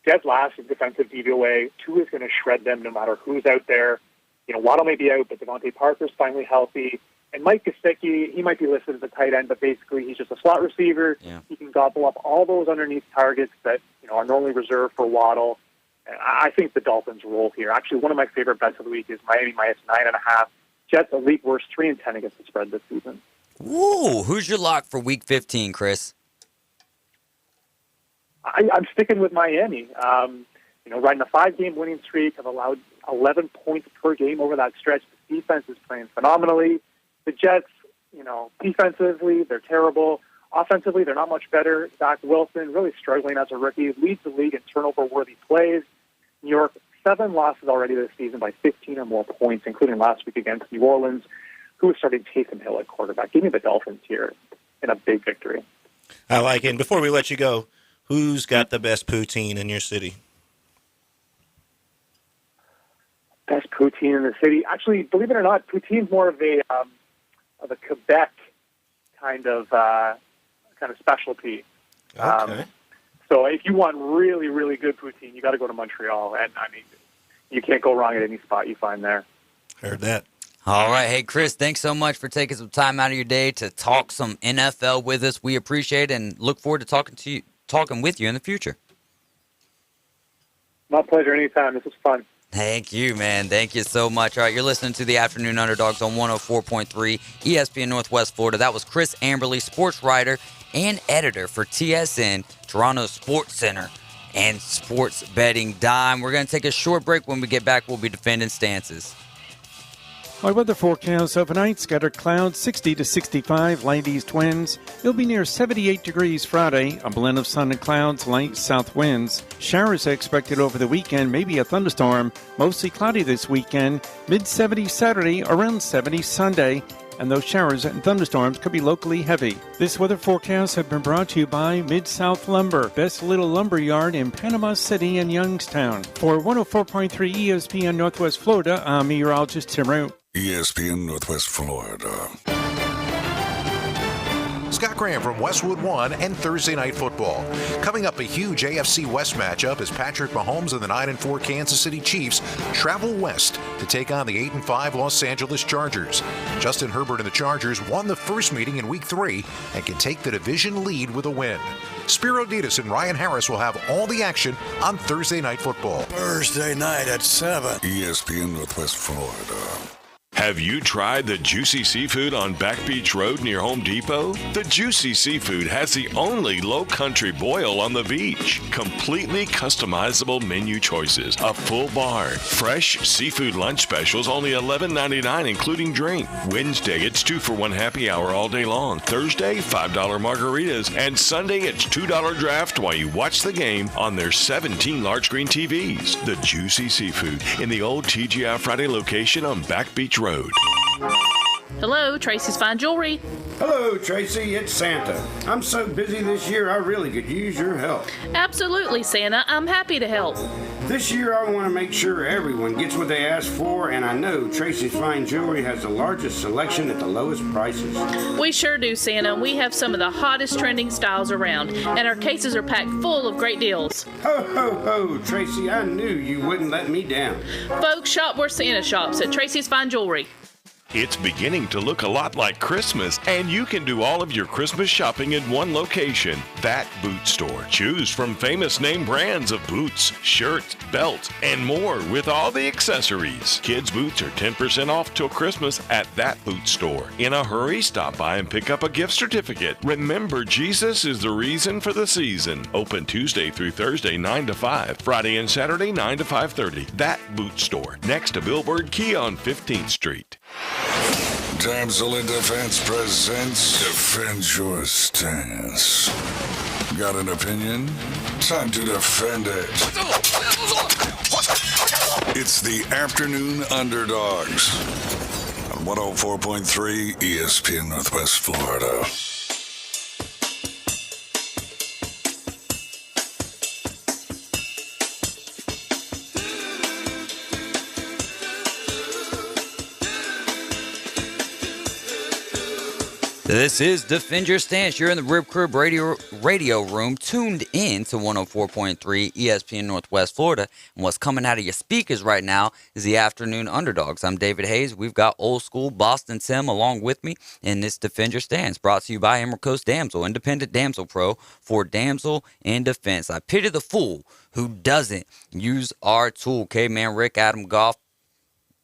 Dead last in defensive DVOA. Tua is going to shred them no matter who's out there. Waddle may be out, but Devontae Parker's finally healthy. And Mike Gesicki, he might be listed as a tight end, but basically he's just a slot receiver. Yeah. He can gobble up all those underneath targets that are normally reserved for Waddle. And I think the Dolphins roll here. Actually, one of my favorite bets of the week is Miami minus 9.5. Jets, a league worst 3-10 against the spread this season. Ooh, who's your lock for Week 15, Chris? I'm sticking with Miami. Riding a 5-game winning streak, have allowed 11 points per game over that stretch. The defense is playing phenomenally. The Jets, defensively, they're terrible. Offensively, they're not much better. Zach Wilson, really struggling as a rookie, leads the league in turnover-worthy plays. New York, 7 losses already this season by 15 or more points, including last week against New Orleans, who is starting Taysom Hill at quarterback. Give me the Dolphins here in a big victory. I like it. And before we let you go, who's got the best poutine in your city? Best poutine in the city? Actually, believe it or not, poutine's more of a Quebec kind of specialty. Okay. So if you want really, really good poutine, you got to go to Montreal. And, you can't go wrong at any spot you find there. Heard that. All right. Hey, Chris, thanks so much for taking some time out of your day to talk some NFL with us. We appreciate it and look forward to talking with you in the future. My pleasure. Anytime. This was fun. Thank you, man. Thank you so much. All right, you're listening to the Afternoon Underdogs on 104.3 ESPN Northwest Florida. That was Chris Amberly, sports writer and editor for TSN, Toronto Sports Center, and Sports Betting Dime. We're going to take a short break. When we get back, we'll be defending stances. My weather forecast overnight, scattered clouds, 60 to 65, light east winds. It'll be near 78 degrees Friday, a blend of sun and clouds, light south winds. Showers expected over the weekend, maybe a thunderstorm. Mostly cloudy this weekend, mid-70s Saturday, around 70 Sunday. And those showers and thunderstorms could be locally heavy. This weather forecast has been brought to you by Mid-South Lumber, best little lumber yard in Panama City and Youngstown. For 104.3 ESPN Northwest Florida, I'm meteorologist Tim Root. ESPN Northwest Florida. Scott Graham from Westwood One and Thursday Night Football. Coming up, a huge AFC West matchup as Patrick Mahomes and the 9-4 Kansas City Chiefs travel west to take on the 8-5 Los Angeles Chargers. Justin Herbert and the Chargers won the first meeting in Week 3 and can take the division lead with a win. Spiro Ditas and Ryan Harris will have all the action on Thursday Night Football. Thursday night at 7. ESPN Northwest Florida. Have you tried the Juicy Seafood on Back Beach Road near Home Depot? The Juicy Seafood has the only low country boil on the beach. Completely customizable menu choices, a full bar, fresh seafood lunch specials only $11.99 including drink. Wednesday, it's 2-for-1 happy hour all day long. Thursday, $5 margaritas. And Sunday, it's $2 draft while you watch the game on their 17 large screen TVs. The Juicy Seafood in the old TGI Friday location on Back Beach Road. Hello, Tracy's Fine Jewelry. Hello, Tracy. It's Santa. I'm so busy this year, I really could use your help. Absolutely, Santa. I'm happy to help. This year, I want to make sure everyone gets what they ask for, and I know Tracy's Fine Jewelry has the largest selection at the lowest prices. We sure do, Santa. We have some of the hottest trending styles around, and our cases are packed full of great deals. Ho, ho, ho, Tracy. I knew you wouldn't let me down. Folks, shop where Santa shops at Tracy's Fine Jewelry. It's beginning to look a lot like Christmas, and you can do all of your Christmas shopping in one location, That Boot Store. Choose from famous name brands of boots, shirts, belts, and more with all the accessories. Kids' boots are 10% off till Christmas at That Boot Store. In a hurry, stop by and pick up a gift certificate. Remember, Jesus is the reason for the season. Open Tuesday through Thursday 9 to 5, Friday and Saturday 9 to 5:30. That Boot Store, next to Billboard Kia on 15th Street. Damsel in Defense presents Defend Your Stance. Got an opinion? Time to defend it. It's the Afternoon Underdogs on 104.3 ESPN Northwest Florida. This is Defend Your Stance. You're in the Rib Crib radio room, tuned in to 104.3 ESPN Northwest Florida. And what's coming out of your speakers right now is the Afternoon Underdogs. I'm David Hayes. We've got old school Boston Tim along with me in this Defend Your Stance, brought to you by Emerald Coast Damsel, independent damsel pro for damsel in defense. I pity the fool who doesn't use our tool. Caveman Rick, Adam Goff.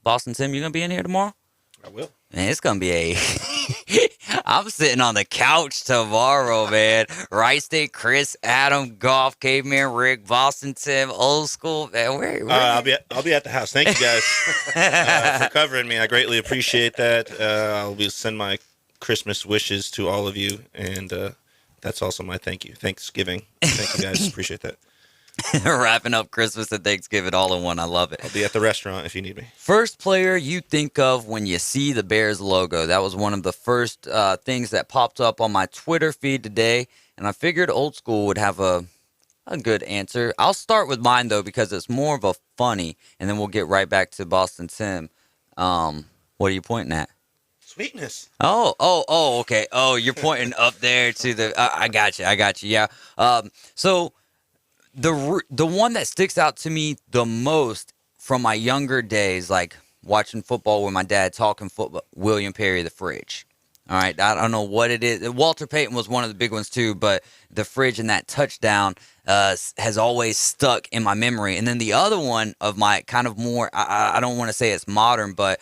Boston Tim, you going to be in here tomorrow? I will. Man, it's going to be a... I'm sitting on the couch tomorrow, man. Wright State Chris, Adam, Goff, Caveman Rick, Boston Tim, old school. Man, where I'll be at the house. Thank you guys for covering me. I greatly appreciate that. I'll be send my Christmas wishes to all of you, and that's also my Thanksgiving. Thank you guys. Appreciate that. Wrapping up Christmas and Thanksgiving all in one. I love it. I'll be at the restaurant if you need me. First player you think of when you see the Bears logo. That was one of the first things that popped up on my Twitter feed today, and I figured Old School would have a good answer. I'll start with mine, though, because it's more of a funny, and then we'll get right back to Boston Tim. What are you pointing at? Sweetness. Oh, okay. Oh, you're pointing up there to the I got you. Yeah. So the one that sticks out to me the most from my younger days, like watching football with my dad, talking football, William Perry, the fridge. All right, I don't know what it is. Walter Payton was one of the big ones too, but the fridge and that touchdown has always stuck in my memory. And then the other one of my kind of more, I don't want to say it's modern, but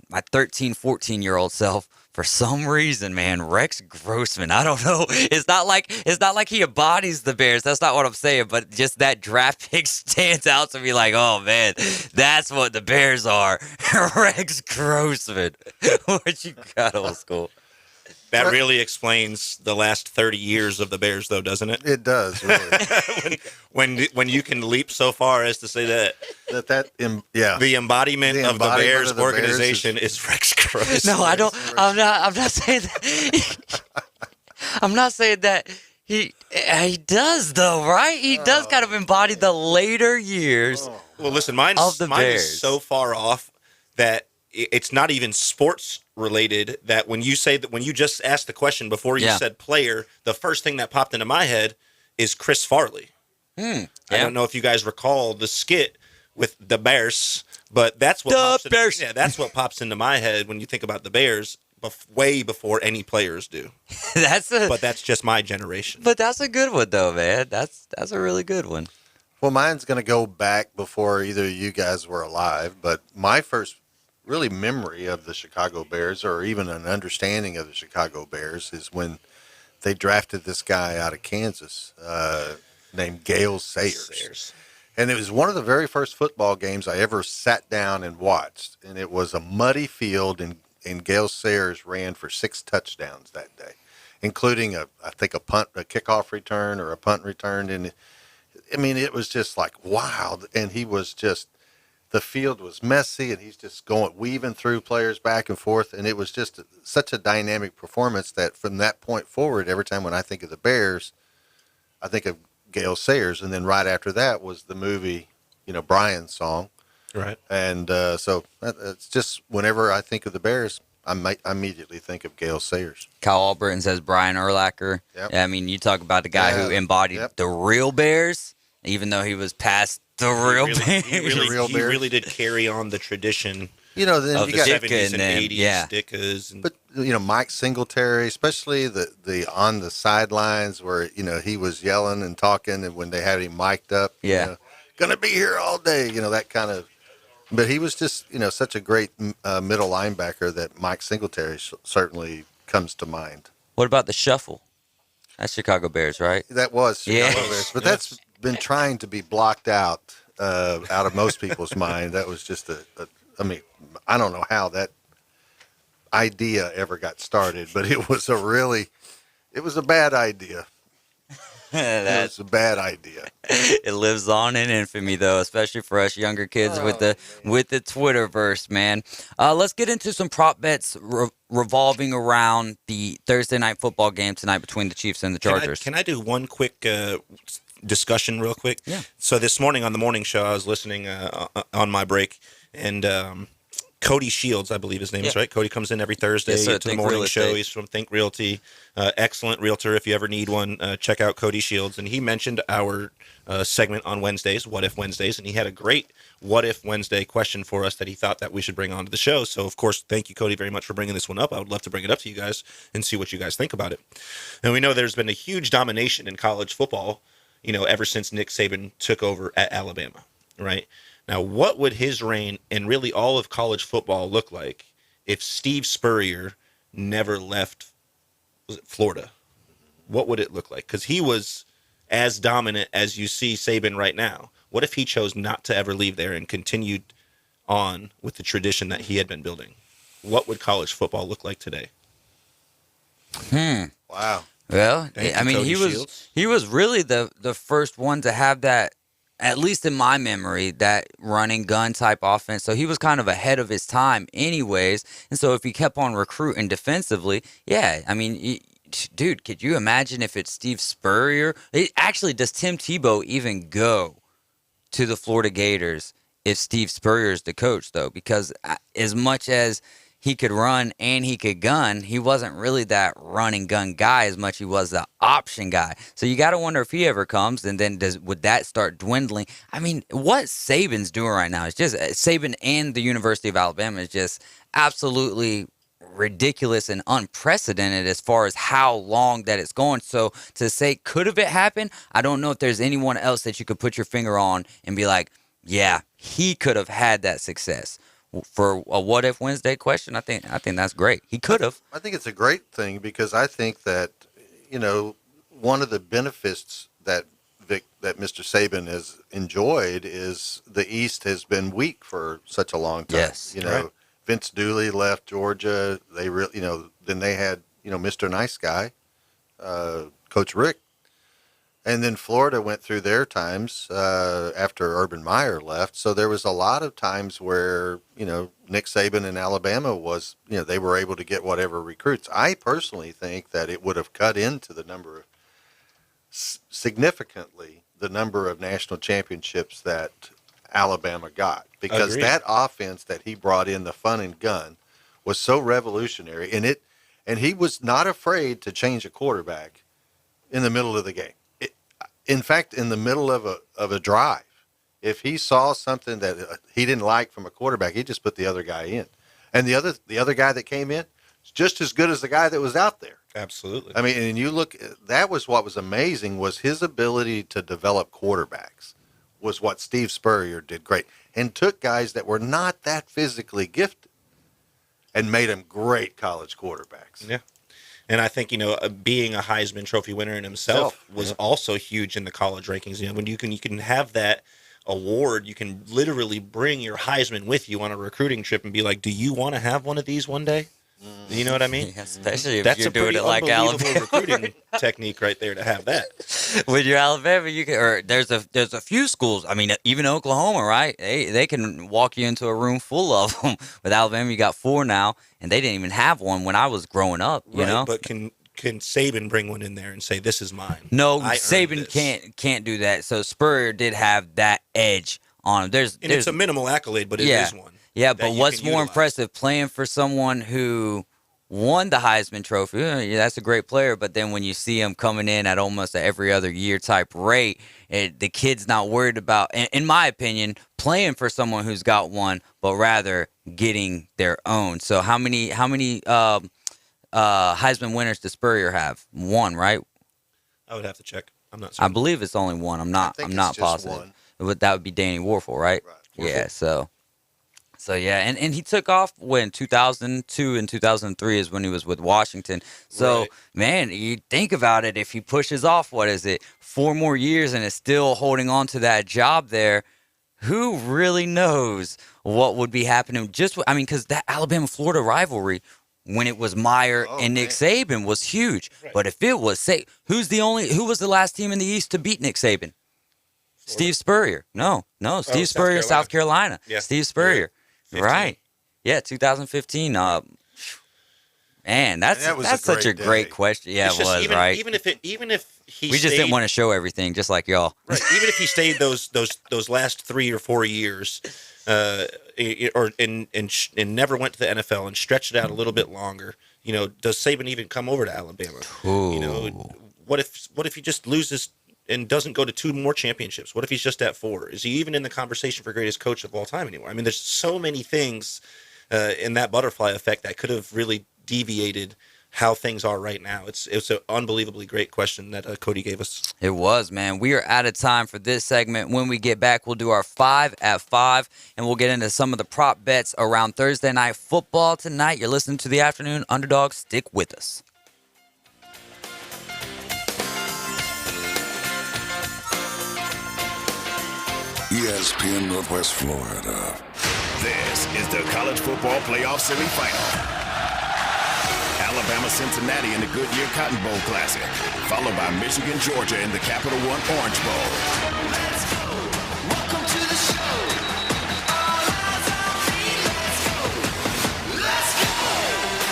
my 13, 14-year-old self, for some reason, man, Rex Grossman, I don't know. It's not like he embodies the Bears. That's not what I'm saying, but just that draft pick stands out to me like, oh, man, that's what the Bears are. Rex Grossman. What you got, Old School? That really explains the last 30 years of the Bears, though, doesn't it? It does, really. when you can leap so far as to say that the embodiment of the Bears organization is Rex Grossman. No, I don't. I'm not saying that. I'm not saying that he does though, right? He does kind of embody the later years. Well, listen, mine is so far off that it's not even sports related. That when you just asked the question before you said player, the first thing that popped into my head is Chris Farley. I don't know if you guys recall the skit with the Bears, but that's what that's what pops into my head when you think about the Bears. Way before any players do. But that's just my generation. But that's a good one though, man. That's a really good one. Well, mine's going to go back before either of you guys were alive, but my first really memory of the Chicago Bears, or even an understanding of the Chicago Bears, is when they drafted this guy out of Kansas named Gale Sayers. And it was one of the very first football games I ever sat down and watched, and it was a muddy field, and Gale Sayers ran for 6 touchdowns that day, including a kickoff return or a punt return. And I mean, it was just like, wow. And he was just, the field was messy, and he's just weaving through players back and forth. And it was just such a dynamic performance that from that point forward, every time when I think of the Bears, I think of Gale Sayers. And then right after that was the movie, Brian's song. Right. And so it's just whenever I think of the Bears, I immediately think of Gale Sayers. Kyle Albritton says Brian Urlacher. Yep. I mean, you talk about the guy who embodied the real Bears, even though he was past the real Bears. He really did carry on the tradition You know, then of you got 70s and then, 80s yeah. Dickas. And, But Mike Singletary, especially the on the sidelines where he was yelling and talking, and when they had him mic'd up, gonna be here all day, that kind of. But he was just such a great middle linebacker that Mike Singletary certainly comes to mind. What about the shuffle? That's Chicago Bears, right? That was Chicago Yeah. Bears, but that's been trying to be blocked out of most people's mind. That was just I mean, I don't know how that idea ever got started, but it was a bad idea. That's a bad idea. It lives on in infamy, though, especially for us younger kids with the Twitterverse, man. Let's get into some prop bets revolving around the Thursday night football game tonight between the Chiefs and the Chargers. Can I do one quick discussion real quick? Yeah. So this morning on the morning show, I was listening on my break, and Cody Shields, I believe his name is, right? Cody comes in every Thursday Yes, sir. to the Think morning Real show. Estate. He's from Think Realty. Excellent realtor. If you ever need one, check out Cody Shields. And he mentioned our segment on Wednesdays, What If Wednesdays, and he had a great What If Wednesday question for us that he thought that we should bring onto the show. So, of course, thank you, Cody, very much for bringing this one up. I would love to bring it up to you guys and see what you guys think about it. And we know there's been a huge domination in college football, ever since Nick Saban took over at Alabama, right? Now, what would his reign and really all of college football look like if Steve Spurrier never left Florida? What would it look like? Because he was as dominant as you see Saban right now. What if he chose not to ever leave there and continued on with the tradition that he had been building? What would college football look like today? Wow. Well, Thank you, I mean, Cody he Shields. was really the first one to have that, at least in my memory, that running gun type offense. So he was kind of ahead of his time anyways. And so if he kept on recruiting defensively, yeah, I mean, dude, could you imagine if it's Steve Spurrier? Actually, does Tim Tebow even go to the Florida Gators if Steve Spurrier is the coach, though? Because as much as he could run and he could gun, he wasn't really that run and gun guy as much as he was the option guy. So you got to wonder if he ever comes, and then would that start dwindling? I mean, what Saban's doing right now is just Saban and the University of Alabama is just absolutely ridiculous and unprecedented as far as how long that it's going. So to say, could have it happened? I don't know if there's anyone else that you could put your finger on and be like, yeah, he could have had that success. For a What If Wednesday question, I think that's great. He could have. I think it's a great thing because I think that, one of the benefits that Mr. Saban has enjoyed is the East has been weak for such a long time. Yes, right. Vince Dooley left Georgia. They really, then they had, Mr. Nice Guy, Coach Rick. And then Florida went through their times after Urban Meyer left. So there was a lot of times where, Nick Saban and Alabama was, they were able to get whatever recruits. I personally think that it would have cut into the number of, significantly, the number of national championships that Alabama got. Because Agreed. that offense that he brought in, the fun and gun, was so revolutionary. And he was not afraid to change a quarterback in the middle of the game. In fact, in the middle of a drive, if he saw something that he didn't like from a quarterback, he'd just put the other guy in. And the other guy that came in is just as good as the guy that was out there. Absolutely. I mean, and you look, that was what was amazing, was his ability to develop quarterbacks was what Steve Spurrier did great. And took guys that were not that physically gifted and made them great college quarterbacks. Yeah. And I think, being a Heisman Trophy winner in himself was also huge in the college rankings. When you can have that award, you can literally bring your Heisman with you on a recruiting trip and be like, do you want to have one of these one day? You know what I mean? Yeah, especially if That's you're a doing pretty it like Alabama. recruiting technique right there to have that. With your Alabama, you can, or there's a few schools. I mean, even Oklahoma, right? They can walk you into a room full of them. With Alabama, you got 4 now, and they didn't even have one when I was growing up. You know, But can Saban bring one in there and say, this is mine? No, I earned Saban this. can't do that. So Spurrier did have that edge on him. There's It's a minimal accolade, but it is one. Yeah, that but you what's can more utilize. impressive, playing for someone who won the Heisman Trophy? Yeah, that's a great player, but then when you see him coming in at almost every other year type rate, the kid's not worried about, in my opinion, playing for someone who's got one, but rather getting their own. So how many Heisman winners does Spurrier have? One, right? I would have to check. I'm not certain. I believe it's only one. I'm not positive. But that would be Danny Warfel, right? Yeah, so yeah, and he took off when 2002 and 2003 is when he was with Washington. So, man, you think about it, if he pushes off, 4 more years and is still holding on to that job there, who really knows what would be happening? Because that Alabama-Florida rivalry, when it was Meyer and Nick Saban, was huge. Right. But if it was, who was the last team in the East to beat Nick Saban? Steve Spurrier. No, Steve Spurrier, South Carolina. Yeah. Steve Spurrier. Yeah. Right. Yeah, 2015. Man, that's such a great question. Yeah, it was, right? Even if he we just didn't want to show everything, just like y'all. Right. Even if he stayed those last 3 or 4 years, and never went to the NFL and stretched it out a little bit longer, does Saban even come over to Alabama? Ooh. What if he just loses and doesn't go to 2 more championships? What if he's just at 4? Is he even in the conversation for greatest coach of all time anymore? I mean, there's so many things in that butterfly effect that could have really deviated how things are right now. It's an unbelievably great question that Cody gave us. It was, man. We are out of time for this segment. When we get back, we'll do our 5 at 5, and we'll get into some of the prop bets around Thursday night football tonight. You're listening to the Afternoon Underdogs. Stick with us. ESPN Northwest Florida. This is the college football playoff semifinal. Alabama-Cincinnati in the Goodyear Cotton Bowl Classic, followed by Michigan-Georgia in the Capital One Orange Bowl. Let's go. Welcome to the show. All eyes on me. Let's go. Let's go.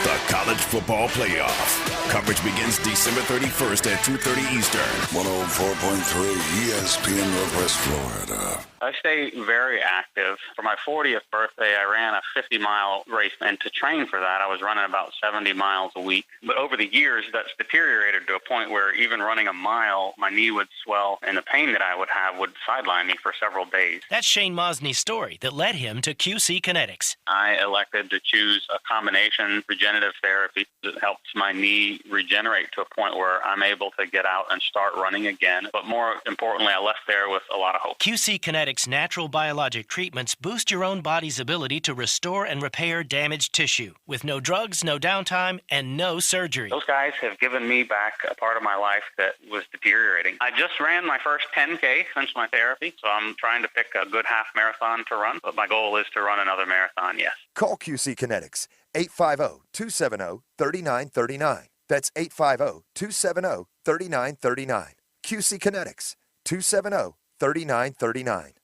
The college football playoff. Coverage begins December 31st at 2:30 Eastern. 104.3 ESPN Northwest Florida. I stay very active. For my 40th birthday, I ran a 50-mile race, and to train for that, I was running about 70 miles a week. But over the years, that's deteriorated to a point where even running a mile, my knee would swell, and the pain that I would have would sideline me for several days. That's Shane Mosney's story that led him to QC Kinetics. I elected to choose a combination regenerative therapy that helps my knee regenerate to a point where I'm able to get out and start running again. But more importantly, I left there with a lot of hope. QC Kinetics natural biologic treatments boost your own body's ability to restore and repair damaged tissue with no drugs, no downtime, and no surgery. Those guys have given me back a part of my life that was deteriorating. I just ran my first 10K since my therapy, so I'm trying to pick a good half marathon to run, but my goal is to run another marathon, yes. Call QC Kinetics, 850-270-3939. That's 850-270-3939. QC Kinetics, 270-3939.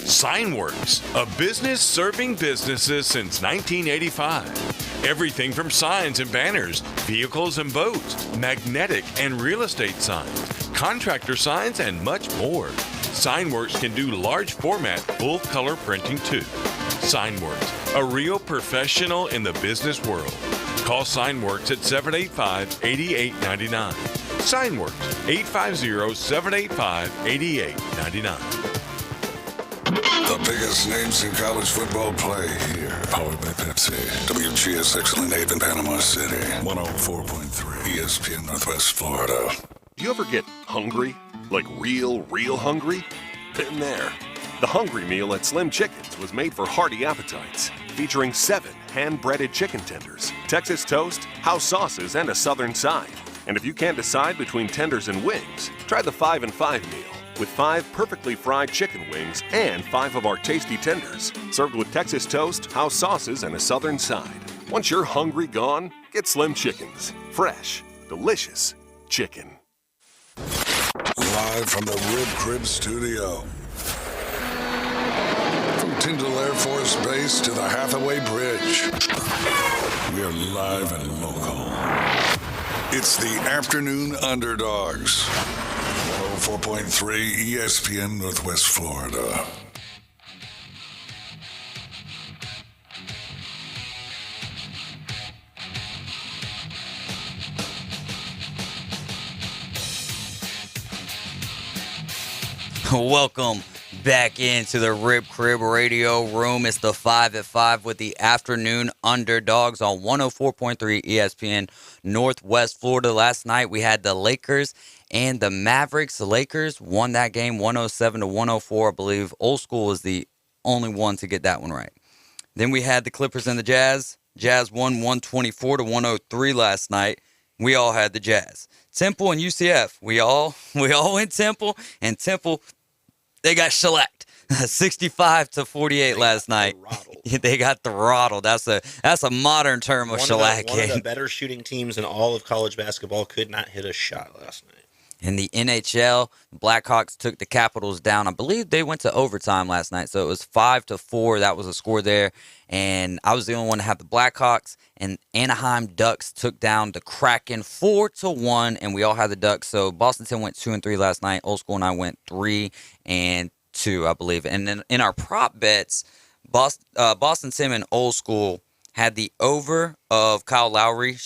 Signworks, a business serving businesses since 1985. Everything from signs and banners, vehicles and boats, magnetic and real estate signs, contractor signs, and much more. Signworks can do large format, full color printing too. Signworks, a real professional in the business world. Call Signworks at 785-8899. Signworks, 850-785-8899. The biggest names in college football play here. Powered by Pepsi. WGSX in Haven, Panama City. 104.3 ESPN Northwest Florida. You ever get hungry? Like real hungry? Been there. The Hungry Meal at Slim Chickens was made for hearty appetites, featuring 7 hand-breaded chicken tenders, Texas toast, house sauces, and a southern side. And if you can't decide between tenders and wings, try the 5 and 5 meal, with 5 perfectly fried chicken wings and 5 of our tasty tenders, served with Texas toast, house sauces, and a southern side. Once you're hungry gone, get Slim Chickens. Fresh, delicious chicken. Live from the Rib Crib Studio. From Tyndall Air Force Base to the Hathaway Bridge. We are live and local. It's the Afternoon Underdogs. 104.3 ESPN Northwest Florida. Welcome back into the Rib Crib Radio Room. It's the 5 at 5 with the Afternoon Underdogs on 104.3 ESPN Northwest Florida. Last night we had the Lakers and the Mavericks. The Lakers won that game 107-104. I believe Old School was the only one to get that one right. Then we had the Clippers and the Jazz. Jazz won 124-103 last night. We all had the Jazz. Temple and UCF. We all went Temple, and Temple, they got shellacked 65-48 last night. They got throttled. That's a modern term of shellacking. One of the better shooting teams in all of college basketball could not hit a shot last night. In the NHL, the Blackhawks took the Capitals down. I believe they went to overtime last night, so it was 5-4. That was a score there. And I was the only one to have the Blackhawks. And Anaheim Ducks took down the Kraken 4-1, and we all had the Ducks. So Boston Tim went 2-3 last night. Old School and I went 3-2, I believe. And then in our prop bets, Boston Tim and Old School had the over of Kyle Lowry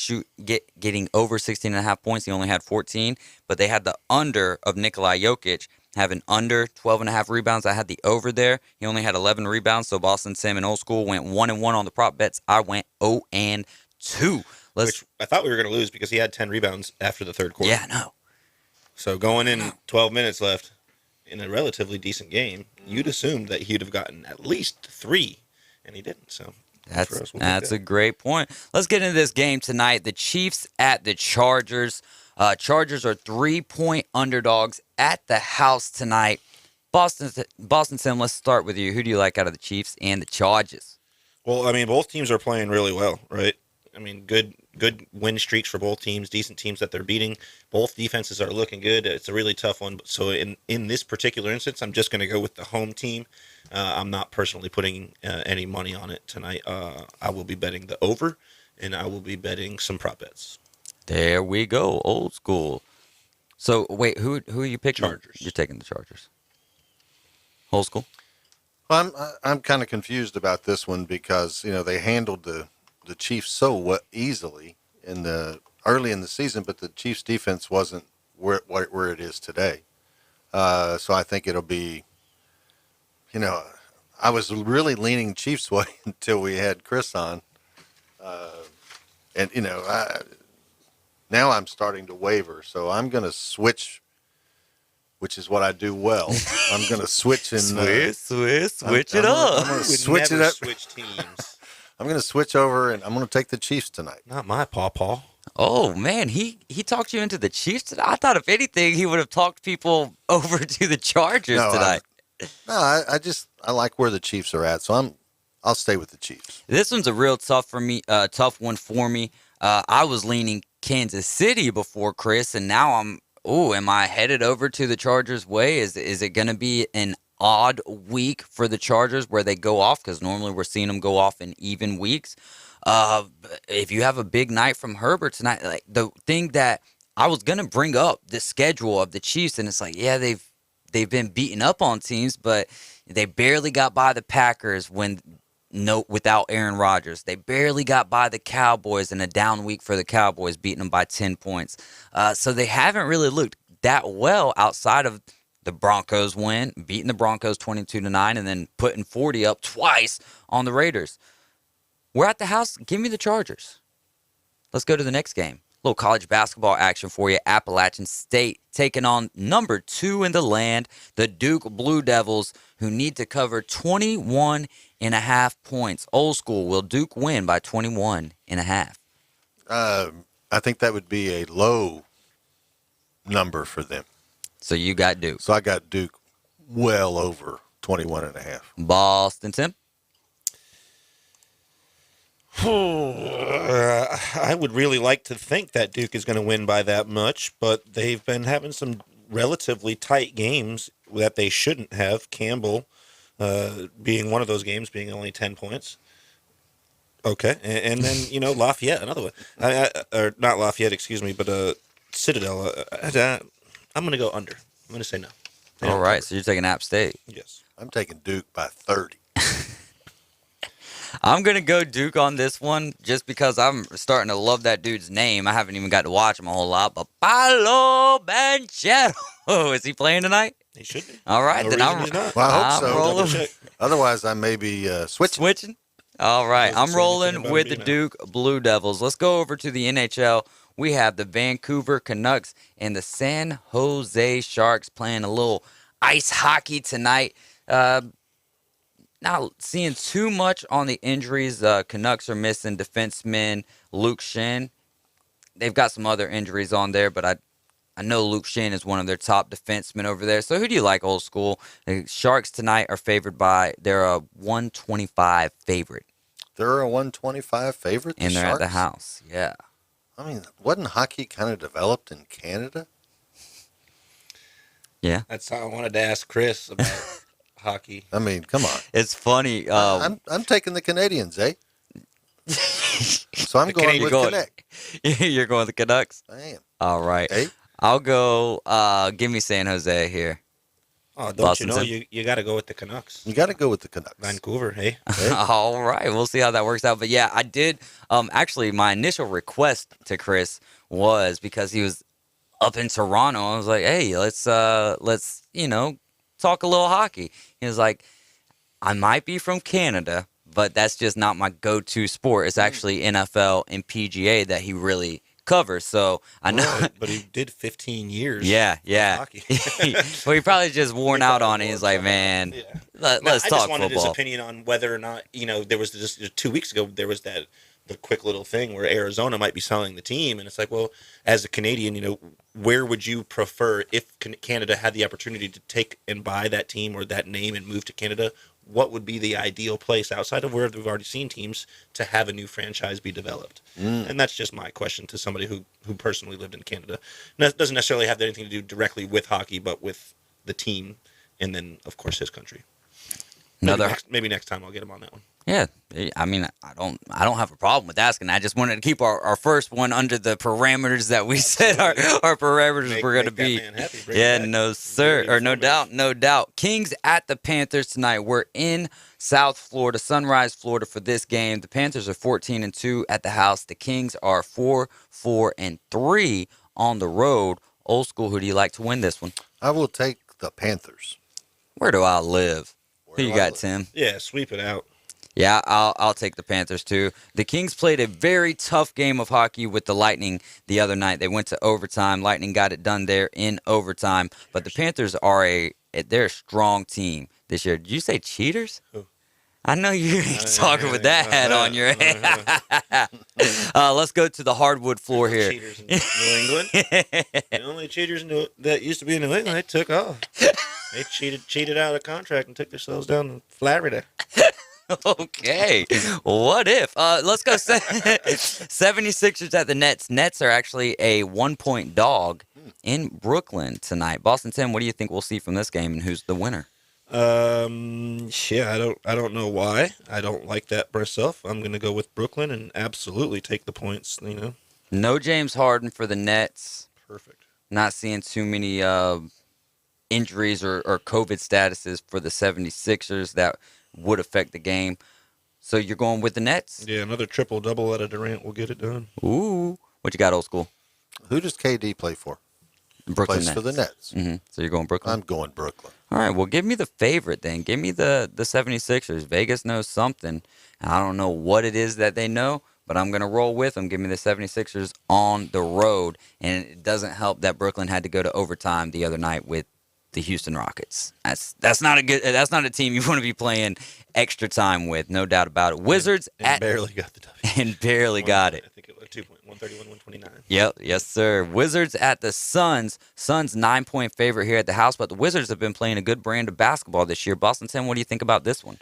getting over 16.5 points. He only had 14. But they had the under of Nikola Jokic having under 12.5 rebounds. I had the over there. He only had 11 rebounds. So Boston Sam and Old School went 1-1 on the prop bets. I went 0-2. Which I thought we were going to lose because he had 10 rebounds after the third quarter. Yeah, no. So going in 12 minutes left in a relatively decent game, you'd assumed that he'd have gotten at least 3, and he didn't. So that's a great point. Let's get into this game tonight. The Chiefs at the Chargers. Chargers are 3-point underdogs at the house tonight. Boston Sim, let's start with you. Who do you like out of the Chiefs and the Chargers? Well, I mean, both teams are playing really well, right? I mean, good win streaks for both teams, decent teams that they're beating. Both defenses are looking good. It's a really tough one. So in this particular instance, I'm just going to go with the home team. I'm not personally putting any money on it tonight. I will be betting the over, and I will be betting some prop bets. There we go, Old School. So, wait, who are you picking? Chargers. You're taking the Chargers. Old School? Well, I'm kind of confused about this one because, they handled the Chiefs so easily early in the season, but the Chiefs defense wasn't where it is today. So I think it'll be, I was really leaning Chiefs way until we had Chris on. Now I'm starting to waver, so I'm going to switch, which is what I do well. I'm going to switch and switch it up. I'm going to switch it up. Switch teams. I'm going to switch over, and I'm going to take the Chiefs tonight. Not my pawpaw. Oh, man, he talked you into the Chiefs tonight? I thought, if anything, he would have talked people over to the Chargers tonight. I like where the Chiefs are at, so I'll stay with the Chiefs. This one's a real tough one for me. I was leaning Kansas City before, Chris, and now am I headed over to the Chargers' way? Is it going to be an odd week for the Chargers where they go off? Because normally we're seeing them go off in even weeks. If you have a big night from Herbert tonight, like the thing that I was going to bring up, the schedule of the Chiefs, and it's like, yeah, they've been beaten up on teams, but they barely got by the Packers without Aaron Rodgers. They barely got by the Cowboys in a down week for the Cowboys, beating them by 10 points. So they haven't really looked that well outside of the Broncos win, beating the Broncos 22-9, and then putting 40 up twice on the Raiders. We're at the house. Give me the Chargers. Let's go to the next game. A little college basketball action for you. Appalachian State taking on number 2 in the land, the Duke Blue Devils, who need to cover 21.5 points. Old School, will Duke win by 21.5? I think that would be a low number for them. So you got Duke. So I got Duke well over 21.5. Boston Tim? I would really like to think that Duke is going to win by that much, but they've been having some relatively tight games that they shouldn't have. Campbell being one of those games, being only 10 points. Okay, and then, Lafayette, another one. Or not Lafayette, excuse me, but Citadel. I'm going to go under. I'm going to say no. All right, so you're taking App State. Yes. I'm taking Duke by 30. I'm going to go Duke on this one just because I'm starting to love that dude's name. I haven't even got to watch him a whole lot, but Paolo Banchero. Is he playing tonight? He should be. All right, No then reason he's not. Well, I I'm hope so. rolling. Otherwise, I may be switching. All right, Doesn't I'm say rolling anything about with him the being out. Duke Blue Devils. Let's go over to the NHL. We have the Vancouver Canucks and the San Jose Sharks playing a little ice hockey tonight. Not seeing too much on the injuries. Canucks are missing defenseman Luke Schenn. They've got some other injuries on there, but I know Luke Schenn is one of their top defensemen over there. So who do you like, old school? The Sharks tonight are favored by, they're a 125 favorite. They're a 125 favorite, And they're Sharks? at the house, yeah. I mean, wasn't hockey kind of developed in Canada? Yeah. That's how I wanted to ask Chris about hockey. I mean, come on. It's funny. I'm taking the Canadians, eh? So I'm going with Connect. You're going with the Canucks? I am. All right. Hey? I'll go, give me San Jose here. Oh, don't Boston you know Tim? you got to go with the Canucks. You got to go with the Canucks. Vancouver, hey. All right. We'll see how that works out. But yeah, I did. Actually, my initial request to Chris was because he was up in Toronto. I was like, hey, let's talk a little hockey. He was like, I might be from Canada, but that's just not my go-to sport. It's actually NFL and PGA that he really covers. So I know. Right, but he did 15 years. Yeah. of hockey. Well, he probably just worn out on it. He's like, man, let's I talk just wanted football. his opinion on whether or not, there was just 2 weeks ago, there was the quick little thing where Arizona might be selling the team. And it's like, well, as a Canadian, where would you prefer if Canada had the opportunity to take and buy that team or that name and move to Canada? What would be the ideal place outside of where we've already seen teams to have a new franchise be developed? And that's just my question to somebody who personally lived in Canada. And that doesn't necessarily have anything to do directly with hockey, but with the team and then, of course, his country. Maybe next time I'll get him on that one. Yeah, I mean, I don't have a problem with asking. I just wanted to keep our first one under the parameters that we said our parameters were going to be. Yeah, no sir, or no doubt. Kings at the Panthers tonight. We're in South Florida, Sunrise, Florida for this game. The Panthers are 14-2 at the house. The Kings are 4-3 on the road. Old school, who do you like to win this one? I will take the Panthers. Where do I live? Who you got, Tim? Yeah, sweep it out. Yeah, I'll take the Panthers too. The Kings played a very tough game of hockey with the Lightning the other night. They went to overtime. Lightning got it done there in overtime. But the Panthers they're a strong team this year. Did you say cheaters? Who? I know you're talking with that hat on your head. Let's go to the hardwood floor here. Cheaters in New England. The only cheaters that used to be in New England, they took off. They cheated out of contract and took themselves down to Florida. Okay. What if? Let's go 76ers at the Nets. Nets are actually a 1-point dog in Brooklyn tonight. Boston Tim, what do you think we'll see from this game and who's the winner? I don't know why. I don't like that myself. I'm going to go with Brooklyn and absolutely take the points, No James Harden for the Nets. Perfect. Not seeing too many injuries or COVID statuses for the 76ers that would affect the game. So you're going with the Nets? Yeah, another triple-double out of Durant will get it done. Ooh. What you got, old school? Who does KD play for? Brooklyn Plays Nets. for the Nets. Mm-hmm. So you're going Brooklyn? I'm going Brooklyn. All right, well, give me the favorite then. Give me the 76ers. Vegas knows something. I don't know what it is that they know, but I'm going to roll with them. Give me the 76ers on the road. And it doesn't help that Brooklyn had to go to overtime the other night with the Houston Rockets. That's not a team you want to be playing extra time with, no doubt about it. Wizards and barely got the W. And barely got it. I think it was 131-129. Yep, yes sir. Wizards at the Suns. Suns 9-point favorite here at the house, but the Wizards have been playing a good brand of basketball this year. Boston Tim, what do you think about this one?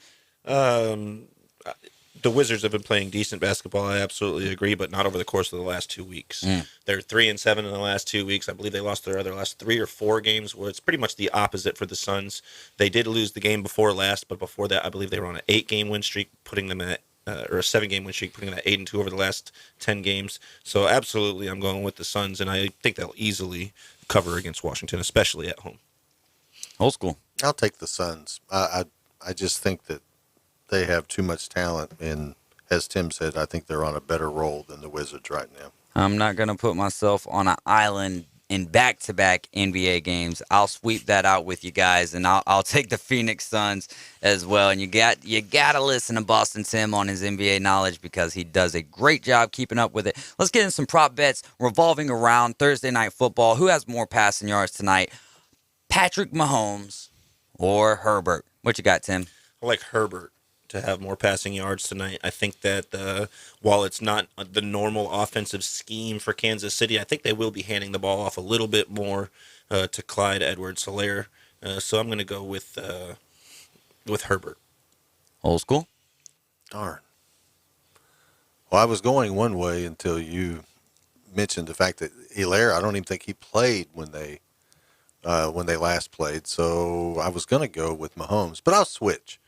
The Wizards have been playing decent basketball. I absolutely agree, but not over the course of the last 2 weeks. They're 3-7 in the last 2 weeks. I believe they lost their last 3 or 4 games, where it's pretty much the opposite for the Suns. They did lose the game before last, but before that, I believe they were on an 8-game win streak, putting them at or a 7-game win streak, putting them at 8-2 over the last 10 games. So absolutely, I'm going with the Suns, and I think they'll easily cover against Washington, especially at home. Old school. I'll take the Suns. I just think that they have too much talent, and as Tim said, I think they're on a better roll than the Wizards right now. I'm not going to put myself on an island in back-to-back NBA games. I'll sweep that out with you guys, and I'll take the Phoenix Suns as well. And you got to listen to Boston Tim on his NBA knowledge because he does a great job keeping up with it. Let's get in some prop bets revolving around Thursday Night Football. Who has more passing yards tonight? Patrick Mahomes or Herbert? What you got, Tim? I like Herbert to have more passing yards tonight. I think that while it's not the normal offensive scheme for Kansas City, I think they will be handing the ball off a little bit more to Clyde Edwards-Helaire. So I'm going to go with Herbert. Old school? Darn. Well, I was going one way until you mentioned the fact that Helaire, I don't even think he played when they last played. So I was going to go with Mahomes, but I'll switch.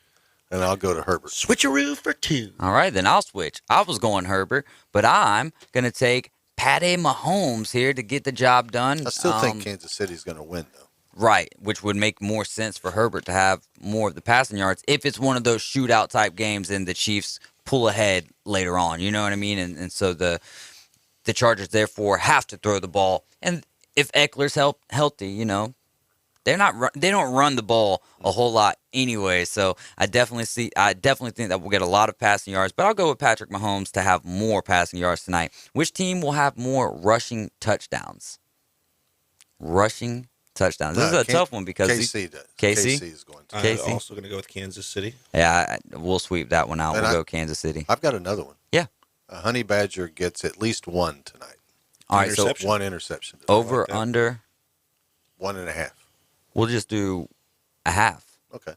And I'll go to Herbert. Switcheroo for two. All right, then I'll switch. I was going Herbert, but I'm going to take Patty Mahomes here to get the job done. I still think Kansas City's going to win, though. Right, which would make more sense for Herbert to have more of the passing yards if it's one of those shootout-type games and the Chiefs pull ahead later on. You know what I mean? And so the Chargers, therefore, have to throw the ball. And if Eckler's healthy, you know, they don't run the ball a whole lot anyway, so I definitely think that we'll get a lot of passing yards, but I'll go with Patrick Mahomes to have more passing yards tonight. Which team will have more rushing touchdowns? Rushing touchdowns. This is a tough one because KC does. KC is going to. I'm also going to go with Kansas City. Yeah, we'll sweep that one out. We'll go Kansas City. I've got another one. Yeah. A Honey Badger gets at least one tonight. All right, so one interception. Over, under? 1.5. We'll just do a half. Okay.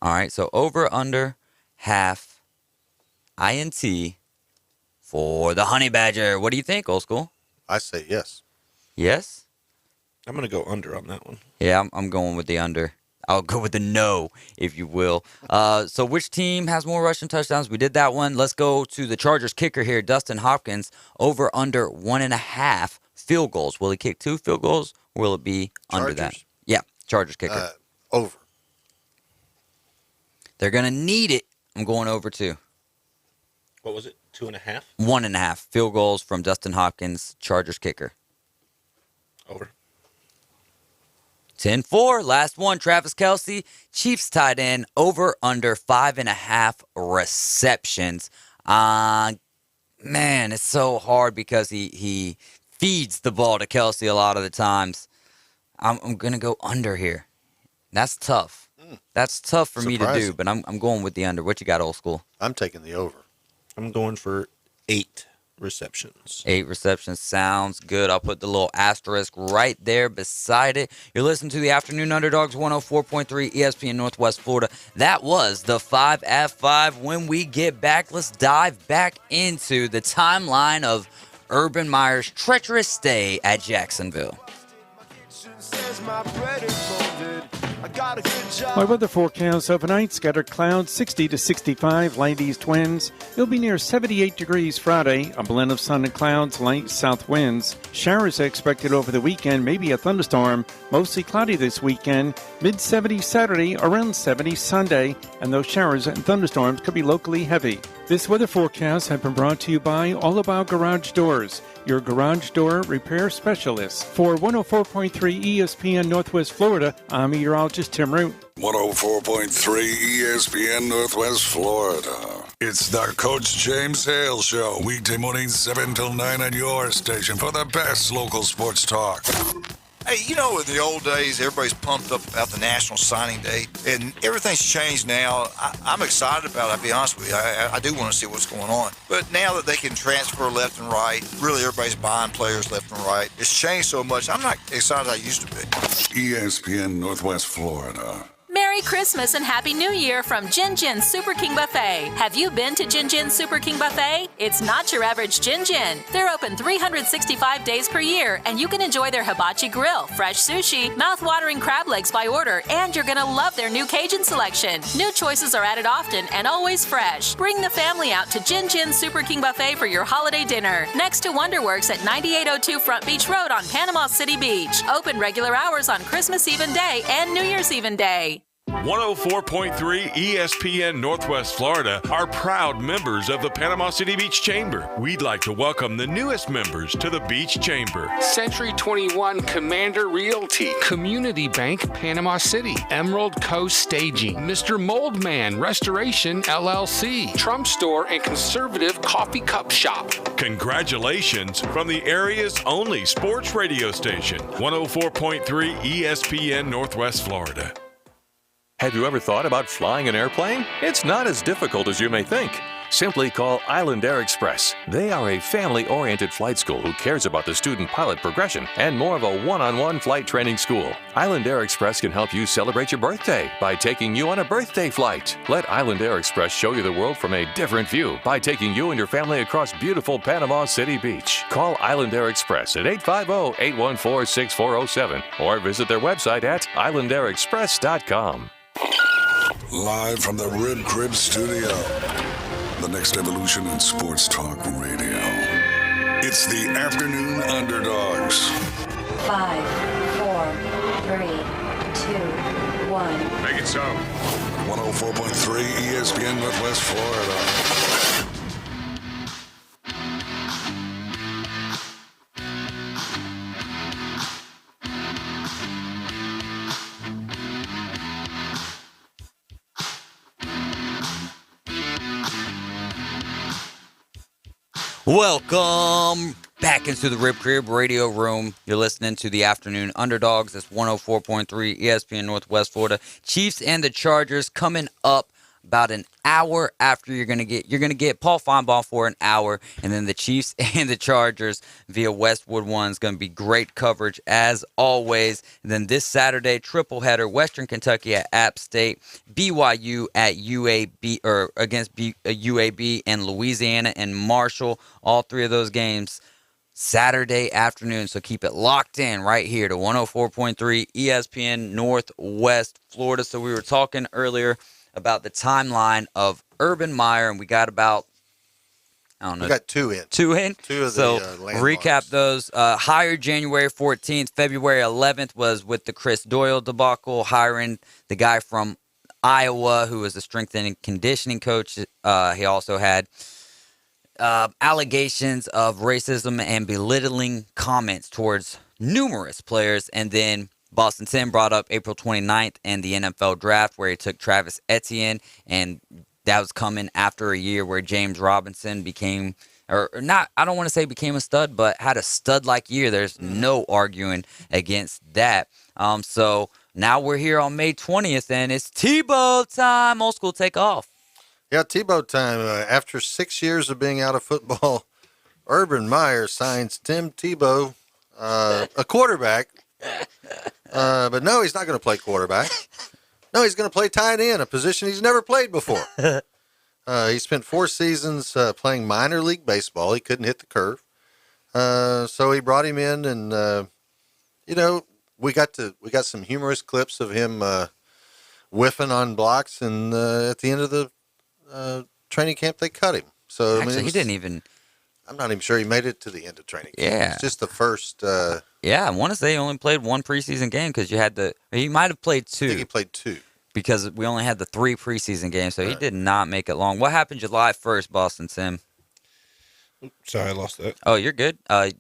All right, so over, under, half, INT for the Honey Badger. What do you think, Old School? I say yes. Yes? I'm going to go under on that one. Yeah, I'm going with the under. I'll go with the no, if you will. So which team has more rushing touchdowns? We did that one. Let's go to the Chargers kicker here, Dustin Hopkins, over, under 1.5 field goals. Will he kick 2 field goals? Or will it be under that? Yeah, Chargers kicker. Over. They're going to need it. I'm going over 2. What was it? 2.5? 1.5 field goals from Dustin Hopkins, Chargers kicker. Over. 10-4. Last one, Travis Kelce, Chiefs tight end, over under 5.5 receptions. Man, it's so hard because he feeds the ball to Kelce a lot of the times. I'm going to go under here. That's tough. That's tough for me to do, but I'm going with the under. What you got, Old School? I'm taking the over. I'm going for 8 receptions. 8 receptions sounds good. I'll put the little asterisk right there beside it. You're listening to the Afternoon Underdogs 104.3 ESPN Northwest Florida. That was the 5 at 5. When we get back, let's dive back into the timeline of Urban Meyer's treacherous stay at Jacksonville. My weather forecast overnight, scattered clouds, 60 to 65, light east winds. It'll be near 78 degrees Friday, a blend of sun and clouds, light south winds. Showers expected over the weekend, maybe a thunderstorm. Mostly cloudy this weekend, mid-70s Saturday, around 70 Sunday, and those showers and thunderstorms could be locally heavy. This weather forecast has been brought to you by All About Garage Doors, your garage door repair specialist. For 104.3 ESPN Northwest Florida, I'm meteorologist Tim Root. 104.3 ESPN Northwest Florida. It's the Coach James Hale Show, weekday mornings 7 till 9 on your station for the best local sports talk. Hey, you know, in the old days, everybody's pumped up about the National Signing Day, and everything's changed now. I'm excited about it, I'll be honest with you. I do want to see what's going on. But now that they can transfer left and right, really everybody's buying players left and right. It's changed so much. I'm not excited as I used to be. ESPN Northwest Florida. Merry Christmas and Happy New Year from Jin Jin Super King Buffet. Have you been to Jin Jin Super King Buffet? It's not your average Jin Jin. They're open 365 days per year, and you can enjoy their hibachi grill, fresh sushi, mouth-watering crab legs by order, and you're going to love their new Cajun selection. New choices are added often and always fresh. Bring the family out to Jin Jin Super King Buffet for your holiday dinner. Next to Wonderworks at 9802 Front Beach Road on Panama City Beach. Open regular hours on Christmas Even Day and New Year's Even Day. 104.3 ESPN Northwest Florida are proud members of the Panama City Beach Chamber. We'd like to welcome the newest members to the Beach Chamber. Century 21 Commander Realty, Community Bank Panama City, Emerald Coast Staging, Mr. Moldman Restoration LLC, Trump Store and Conservative Coffee Cup Shop. Congratulations from the area's only sports radio station, 104.3 ESPN Northwest Florida. Have you ever thought about flying an airplane? It's not as difficult as you may think. Simply call Island Air Express. They are a family-oriented flight school who cares about the student pilot progression and more of a one-on-one flight training school. Island Air Express can help you celebrate your birthday by taking you on a birthday flight. Let Island Air Express show you the world from a different view by taking you and your family across beautiful Panama City Beach. Call Island Air Express at 850-814-6407 or visit their website at islandairexpress.com. Live from the Rib Crib Studio, the next evolution in sports talk radio. It's the Afternoon Underdogs. 5, 4, 3, 2, 1. Make it so. 104.3 ESPN Northwest Florida. Welcome back into the Rib Crib Radio Room. You're listening to the Afternoon Underdogs. That's 104.3 ESPN Northwest Florida. Chiefs and the Chargers coming up about an hour after you're gonna get Paul Feinbaum for an hour, and then the Chiefs and the Chargers via Westwood One is gonna be great coverage as always. And then this Saturday, triple header: Western Kentucky at App State, BYU at UAB or against UAB, and Louisiana and Marshall. All three of those games Saturday afternoon. So keep it locked in right here to 104.3 ESPN Northwest Florida. So we were talking earlier about the timeline of Urban Meyer, and we got about, I don't know. We got two in. Two in? Two of so the recap those. Hired January 14th. February 11th was with the Chris Doyle debacle, hiring the guy from Iowa who was a strength and conditioning coach. He also had allegations of racism and belittling comments towards numerous players. And then Boston Tim brought up April 29th and the NFL draft where he took Travis Etienne, and that was coming after a year where James Robinson became, or not, I don't want to say became a stud, but had a stud-like year. There's no arguing against that. So now we're here on May 20th, and it's Tebow time. Old school take off. Yeah, Tebow time. After 6 years of being out of football, Urban Meyer signs Tim Tebow, a quarterback. But no, he's not going to play quarterback. No, he's going to play tight end, a position he's never played before. He spent 4 seasons playing minor league baseball. He couldn't hit the curve. So he brought him in, and, we got some humorous clips of him whiffing on blocks, and at the end of the training camp, they cut him. So Actually, he didn't even. I'm not even sure he made it to the end of training camp. Yeah. It's just the first. Yeah, I want to say he only played 1 preseason game because you had he might have played 2. I think he played 2. Because we only had the 3 preseason games, so he did not make it long. What happened July 1st, Boston Tim? Sorry, I lost that. Oh, you're good. So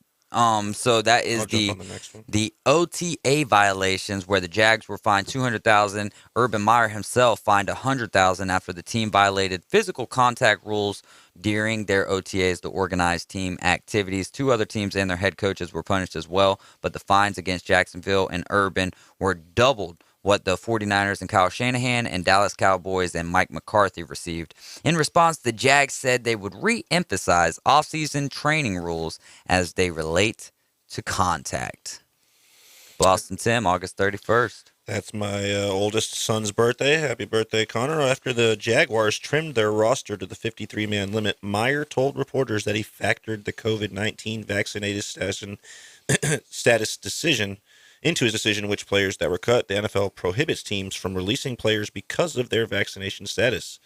that is the OTA violations where the Jags were fined $200,000. Urban Meyer himself fined $100,000 after the team violated physical contact rules during their OTAs, the organized team activities. 2 other teams and their head coaches were punished as well, but the fines against Jacksonville and Urban were doubled what the 49ers and Kyle Shanahan and Dallas Cowboys and Mike McCarthy received. In response, the Jags said they would re-emphasize offseason training rules as they relate to contact. Boston Tim, August 31st. That's my oldest son's birthday. Happy birthday, Connor. After the Jaguars trimmed their roster to the 53-man limit, Meyer told reporters that he factored the COVID-19 vaccinated status decision into his decision which players that were cut. The NFL prohibits teams from releasing players because of their vaccination status.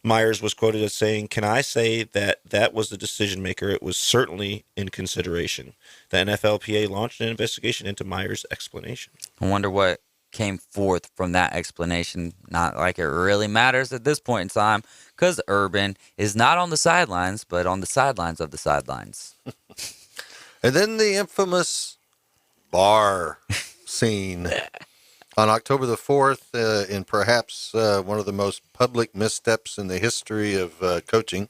Myers was quoted as saying, "Can I say that was the decision maker? It was certainly in consideration." The NFLPA launched an investigation into Myers' explanation. I wonder what came forth from that explanation. Not like it really matters at this point in time, because Urban is not on the sidelines, but on the sidelines of the sidelines. And then the infamous bar scene on October the 4th, in perhaps one of the most public missteps in the history of coaching.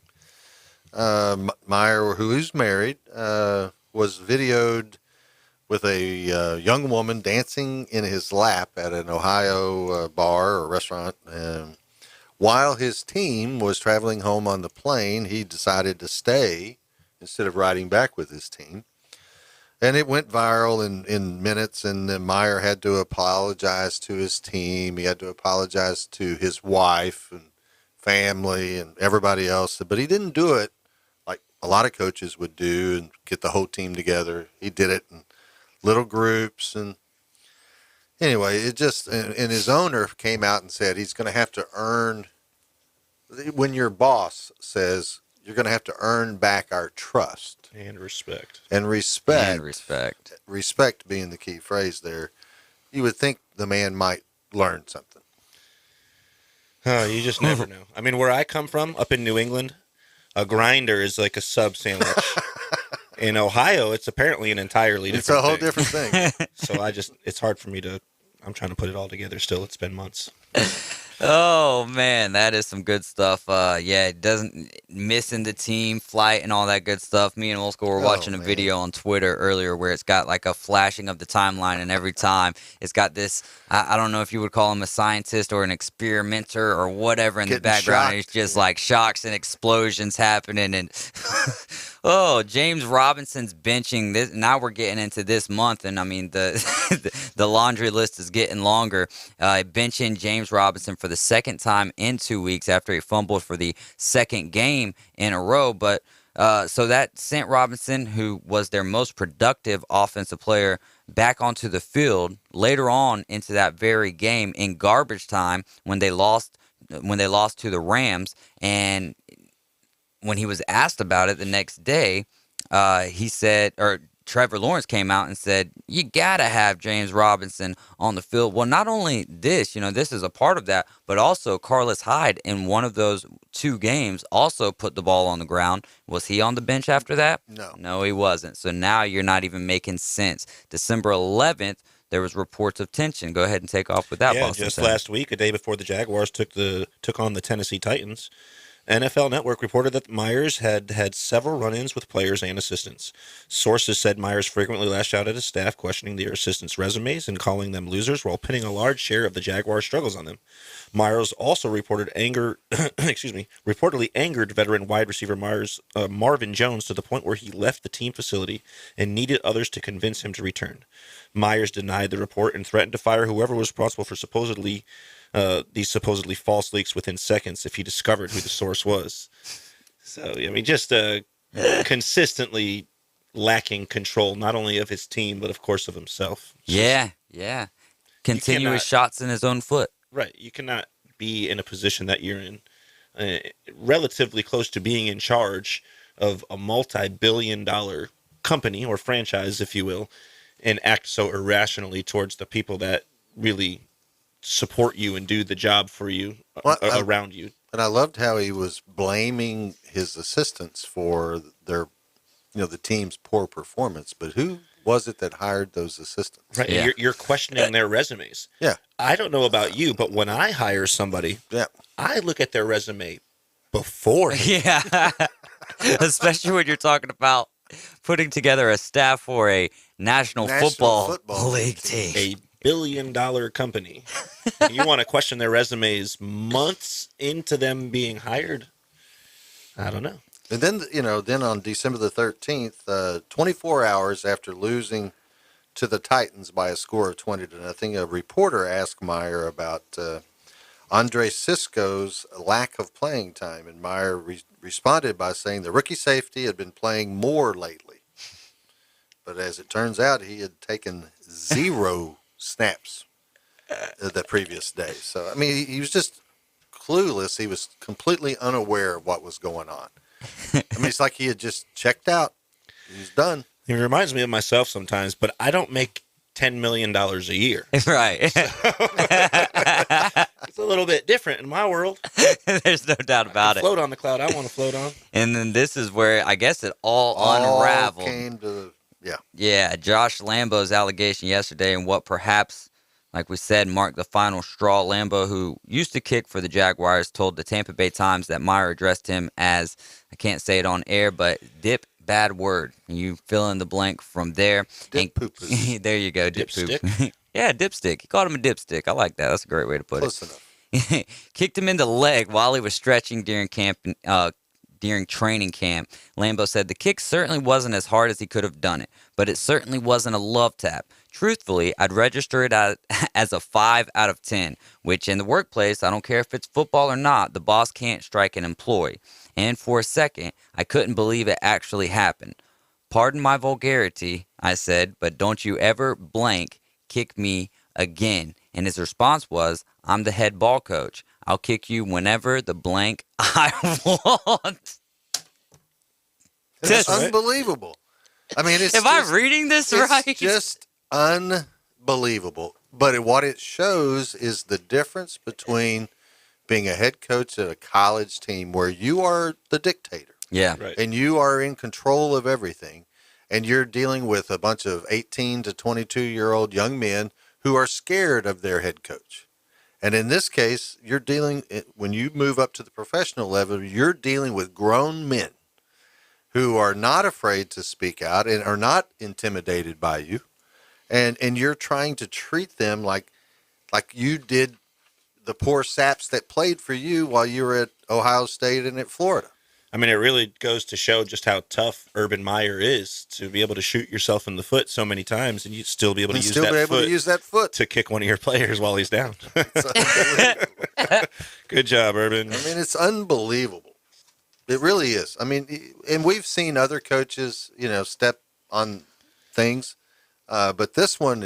Meyer, who's married, was videoed with a young woman dancing in his lap at an Ohio bar or restaurant. While his team was traveling home on the plane, he decided to stay instead of riding back with his team. And it went viral in minutes, and Meyer had to apologize to his team. He had to apologize to his wife and family and everybody else. But he didn't do it like a lot of coaches would do and get the whole team together. He did it in little groups. And anyway, it just, and his owner came out and said he's going to have to earn, when your boss says, you're going to have to earn back our trust. And respect. And respect. And respect. Respect being the key phrase there. You would think the man might learn something. Oh, you just never know. I mean, where I come from, up in New England, a grinder is like a sub sandwich. In Ohio, it's apparently an entirely different thing. It's a whole different thing. So it's hard for me to, I'm trying to put it all together still. It's been months. Oh man, that is some good stuff. Yeah, it doesn't missing the team flight and all that good stuff. Me and Old School were watching a video on Twitter earlier where it's got like a flashing of the timeline, and every time it's got this. I don't know if you would call him a scientist or an experimenter or whatever in the background. It's just like shocks and explosions happening, and oh, James Robinson's benching this. Now we're getting into this month, and I mean the laundry list is getting longer. Benching James Robinson for the second time in 2 weeks after he fumbled for the second game in a row. But so that sent Robinson, who was their most productive offensive player, back onto the field later on into that very game in garbage time when they lost to the Rams. And when he was asked about it the next day, he said, or Trevor Lawrence came out and said, you got to have James Robinson on the field. Well, not only this, this is a part of that, but also Carlos Hyde in one of those two games also put the ball on the ground. Was he on the bench after that? No, he wasn't. So now you're not even making sense. December 11th, there was reports of tension. Go ahead and take off with that. Yeah, Boston just Center. last week, a day before the Jaguars took on the Tennessee Titans, NFL Network reported that Myers had several run-ins with players and assistants. Sources said Myers frequently lashed out at his staff, questioning their assistants' resumes and calling them losers while pinning a large share of the Jaguars' struggles on them. Myers also reportedly angered veteran wide receiver Marvin Jones to the point where he left the team facility and needed others to convince him to return. Myers denied the report and threatened to fire whoever was responsible for these supposedly false leaks within seconds if he discovered who the source was. So, I mean, just consistently lacking control, not only of his team, but of course of himself. Yeah. Continuous shots in his own foot. Right. You cannot be in a position that you're in, relatively close to being in charge of a multi-billion-dollar company or franchise, if you will, and act so irrationally towards the people that really support you and do the job for you around you. And I loved how he was blaming his assistants for their, the team's poor performance. But who was it that hired those assistants? Right. Yeah. You're questioning their resumes. Yeah. I don't know about you, but when I hire somebody, I look at their resume before. Yeah. Especially when you're talking about putting together a staff for a National Football League team. A billion-dollar company. You want to question their resumes months into them being hired? I don't know. And then, then on December the 13th, 24 hours after losing to the Titans by a score of 20-0, a reporter asked Meyer about Andre Sisco's lack of playing time, and Meyer responded by saying the rookie safety had been playing more lately. But as it turns out, he had taken 0 snaps the previous day. So, I mean, he was just clueless. He was completely unaware of what was going on. I mean, it's like he had just checked out. He's done. It reminds me of myself sometimes, but I don't make $10 million a year. Right. It's a little bit different in my world. There's no doubt about it. Float on the cloud I want to float on. And then this is where I guess it all unraveled. Came to, yeah. Yeah, Josh Lambo's allegation yesterday and what perhaps, like we said, marked the final straw. Lambo, who used to kick for the Jaguars, told the Tampa Bay Times that Meyer addressed him as, I can't say it on air, but dip, bad word. You fill in the blank from there. Dip poopers. There you go, dip poop. Dipstick? Yeah, dipstick. He called him a dipstick. I like that. That's a great way to put Close it. enough. Kicked him in the leg while he was stretching during during training camp. Lambo said the kick certainly wasn't as hard as he could have done it, but it certainly wasn't a love tap. Truthfully, I'd register it as a 5 out of 10, which in the workplace, I don't care if it's football or not, the boss can't strike an employee. And for a second, I couldn't believe it actually happened. Pardon my vulgarity, I said, but don't you ever blank kick me again. And his response was, I'm the head ball coach. I'll kick you whenever the blank I want. It's unbelievable. I mean, it's Am I reading this right? It's just unbelievable. But what it shows is the difference between being a head coach at a college team where you are the dictator. Yeah. Right. And you are in control of everything. And you're dealing with a bunch of 18 to 22-year-old young men who are scared of their head coach. And in this case, you're dealing, when you move up to the professional level, you're dealing with grown men who are not afraid to speak out and are not intimidated by you. And you're trying to treat them like you did the poor saps that played for you while you were at Ohio State and at Florida. I mean, it really goes to show just how tough Urban Meyer is to be able to shoot yourself in the foot so many times and you still be able to use that foot to kick one of your players while he's down. Good job, Urban. I mean, it's unbelievable. It really is. I mean, and we've seen other coaches, step on things, but this one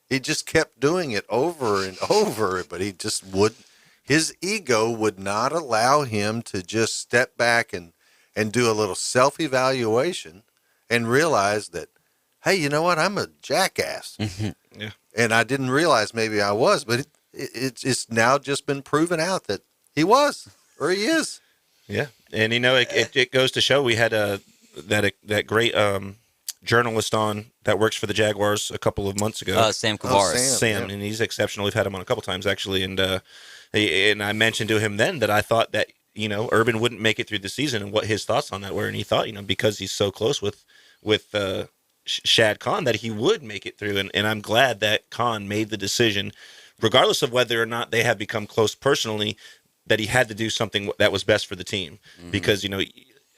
he just kept doing it over and over, but he just wouldn't. His ego would not allow him to just step back and do a little self-evaluation and realize that, hey, you know what? I'm a jackass. Mm-hmm. Yeah. And I didn't realize maybe I was, but it's now just been proven out that he was or he is. Yeah. And, it goes to show we had that great journalist on that works for the Jaguars a couple of months ago. Sam Kavaris. Sam, and he's exceptional. We've had him on a couple times, actually, and I mentioned to him then that I thought that, Urban wouldn't make it through the season and what his thoughts on that were. And he thought, because he's so close with Shad Khan that he would make it through. And I'm glad that Khan made the decision, regardless of whether or not they have become close personally, that he had to do something that was best for the team. Mm-hmm. Because,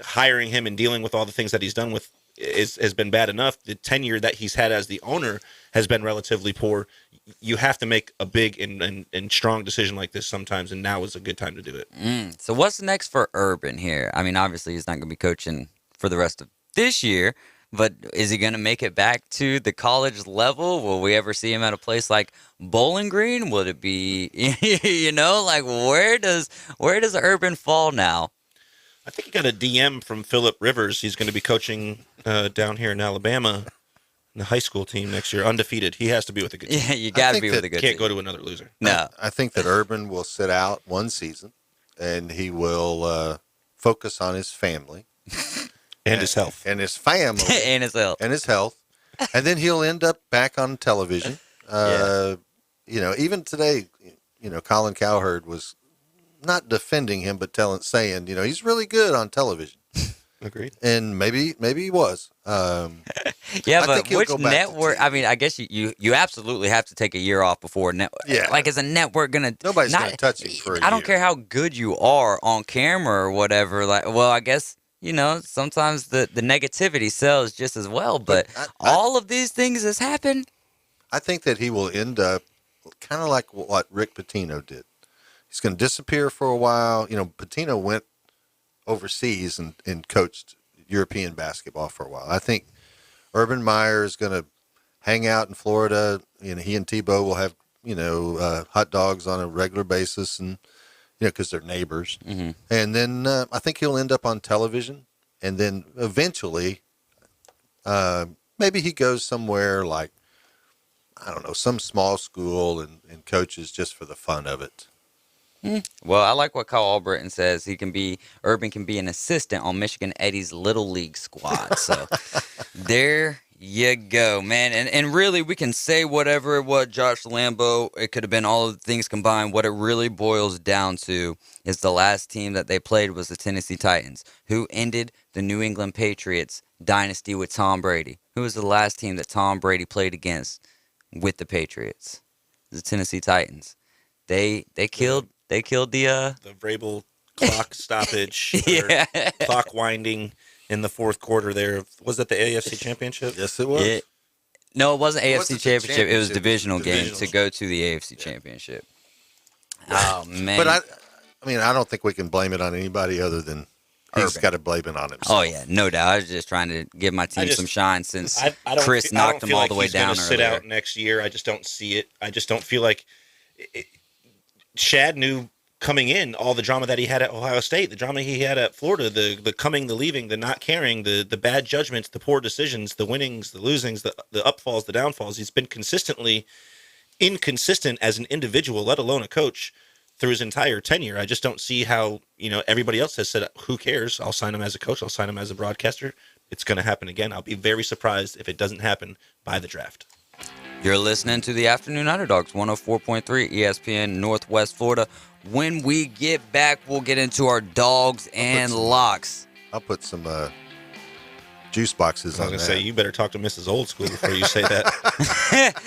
hiring him and dealing with all the things that he's done with has been bad enough. The tenure that he's had as the owner has been relatively poor. You have to make a big and strong decision like this sometimes, and now is a good time to do it. So what's next for Urban here? I mean, obviously he's not going to be coaching for the rest of this year, but is he going to make it back to the college level? Will we ever see him at a place like Bowling Green? Would it be, where does Urban fall now? I think he got a DM from Phillip Rivers. He's going to be coaching down here in Alabama, in the high school team next year, undefeated. He has to be with a good team. Yeah, you got to be with a good team. Can't go to another loser. No. I think that Urban will sit out one season, and he will focus on his family. And his health. And his family. And his health. And his health. And then he'll end up back on television. Even today, Colin Cowherd was not defending him, but saying, he's really good on television. Agreed. And maybe he was. Yeah, but which network? I mean, I guess you absolutely have to take a year off before network. Yeah. Like, is a network nobody's gonna touch him for a year. I don't care how good you are on camera or whatever. Like, well, I guess sometimes the negativity sells just as well. But all of these things has happened. I think that he will end up kind of like what Rick Pitino did. He's going to disappear for a while. Pitino went overseas and coached European basketball for a while. I think Urban Meyer is going to hang out in Florida. He and Tebow will have, hot dogs on a regular basis and, because they're neighbors. Mm-hmm. And then I think he'll end up on television. And then eventually maybe he goes somewhere like I don't know, some small school and coaches just for the fun of it. Well, I like what Kyle Albritton says. Urban can be an assistant on Michigan Eddie's Little League squad. So there you go, man. And really, we can say whatever Josh Lambo, it could have been all of the things combined. What it really boils down to is the last team that they played was the Tennessee Titans, who ended the New England Patriots dynasty with Tom Brady. Who was the last team that Tom Brady played against with the Patriots? The Tennessee Titans. They killed the Vrabel clock stoppage, yeah. clock winding in the fourth quarter there. Was that the AFC Championship? Yes, it was. No, it wasn't AFC Championship. It was divisional game to go to the AFC Championship. Oh, man. But I don't think we can blame it on anybody other than he's got to blame it on himself. Oh, yeah, no doubt. I was just trying to give my team some shine since Chris knocked them all the way down earlier. Sit out next year. I just don't see it. I just don't feel like Shad knew coming in all the drama that he had at Ohio State, the drama he had at Florida, the coming, the leaving, the not caring, the bad judgments, the poor decisions, the winnings, the losings, the upfalls, the downfalls. He's been consistently inconsistent as an individual, let alone a coach, through his entire tenure. I just don't see how, everybody else has said, who cares? I'll sign him as a coach. I'll sign him as a broadcaster. It's going to happen again. I'll be very surprised if it doesn't happen by the draft. You're listening to the Afternoon Underdogs, 104.3 ESPN Northwest Florida. When we get back, we'll get into our dogs and locks. I'll put some juice boxes on that. I was going to say, you better talk to Mrs. Old School before you say that.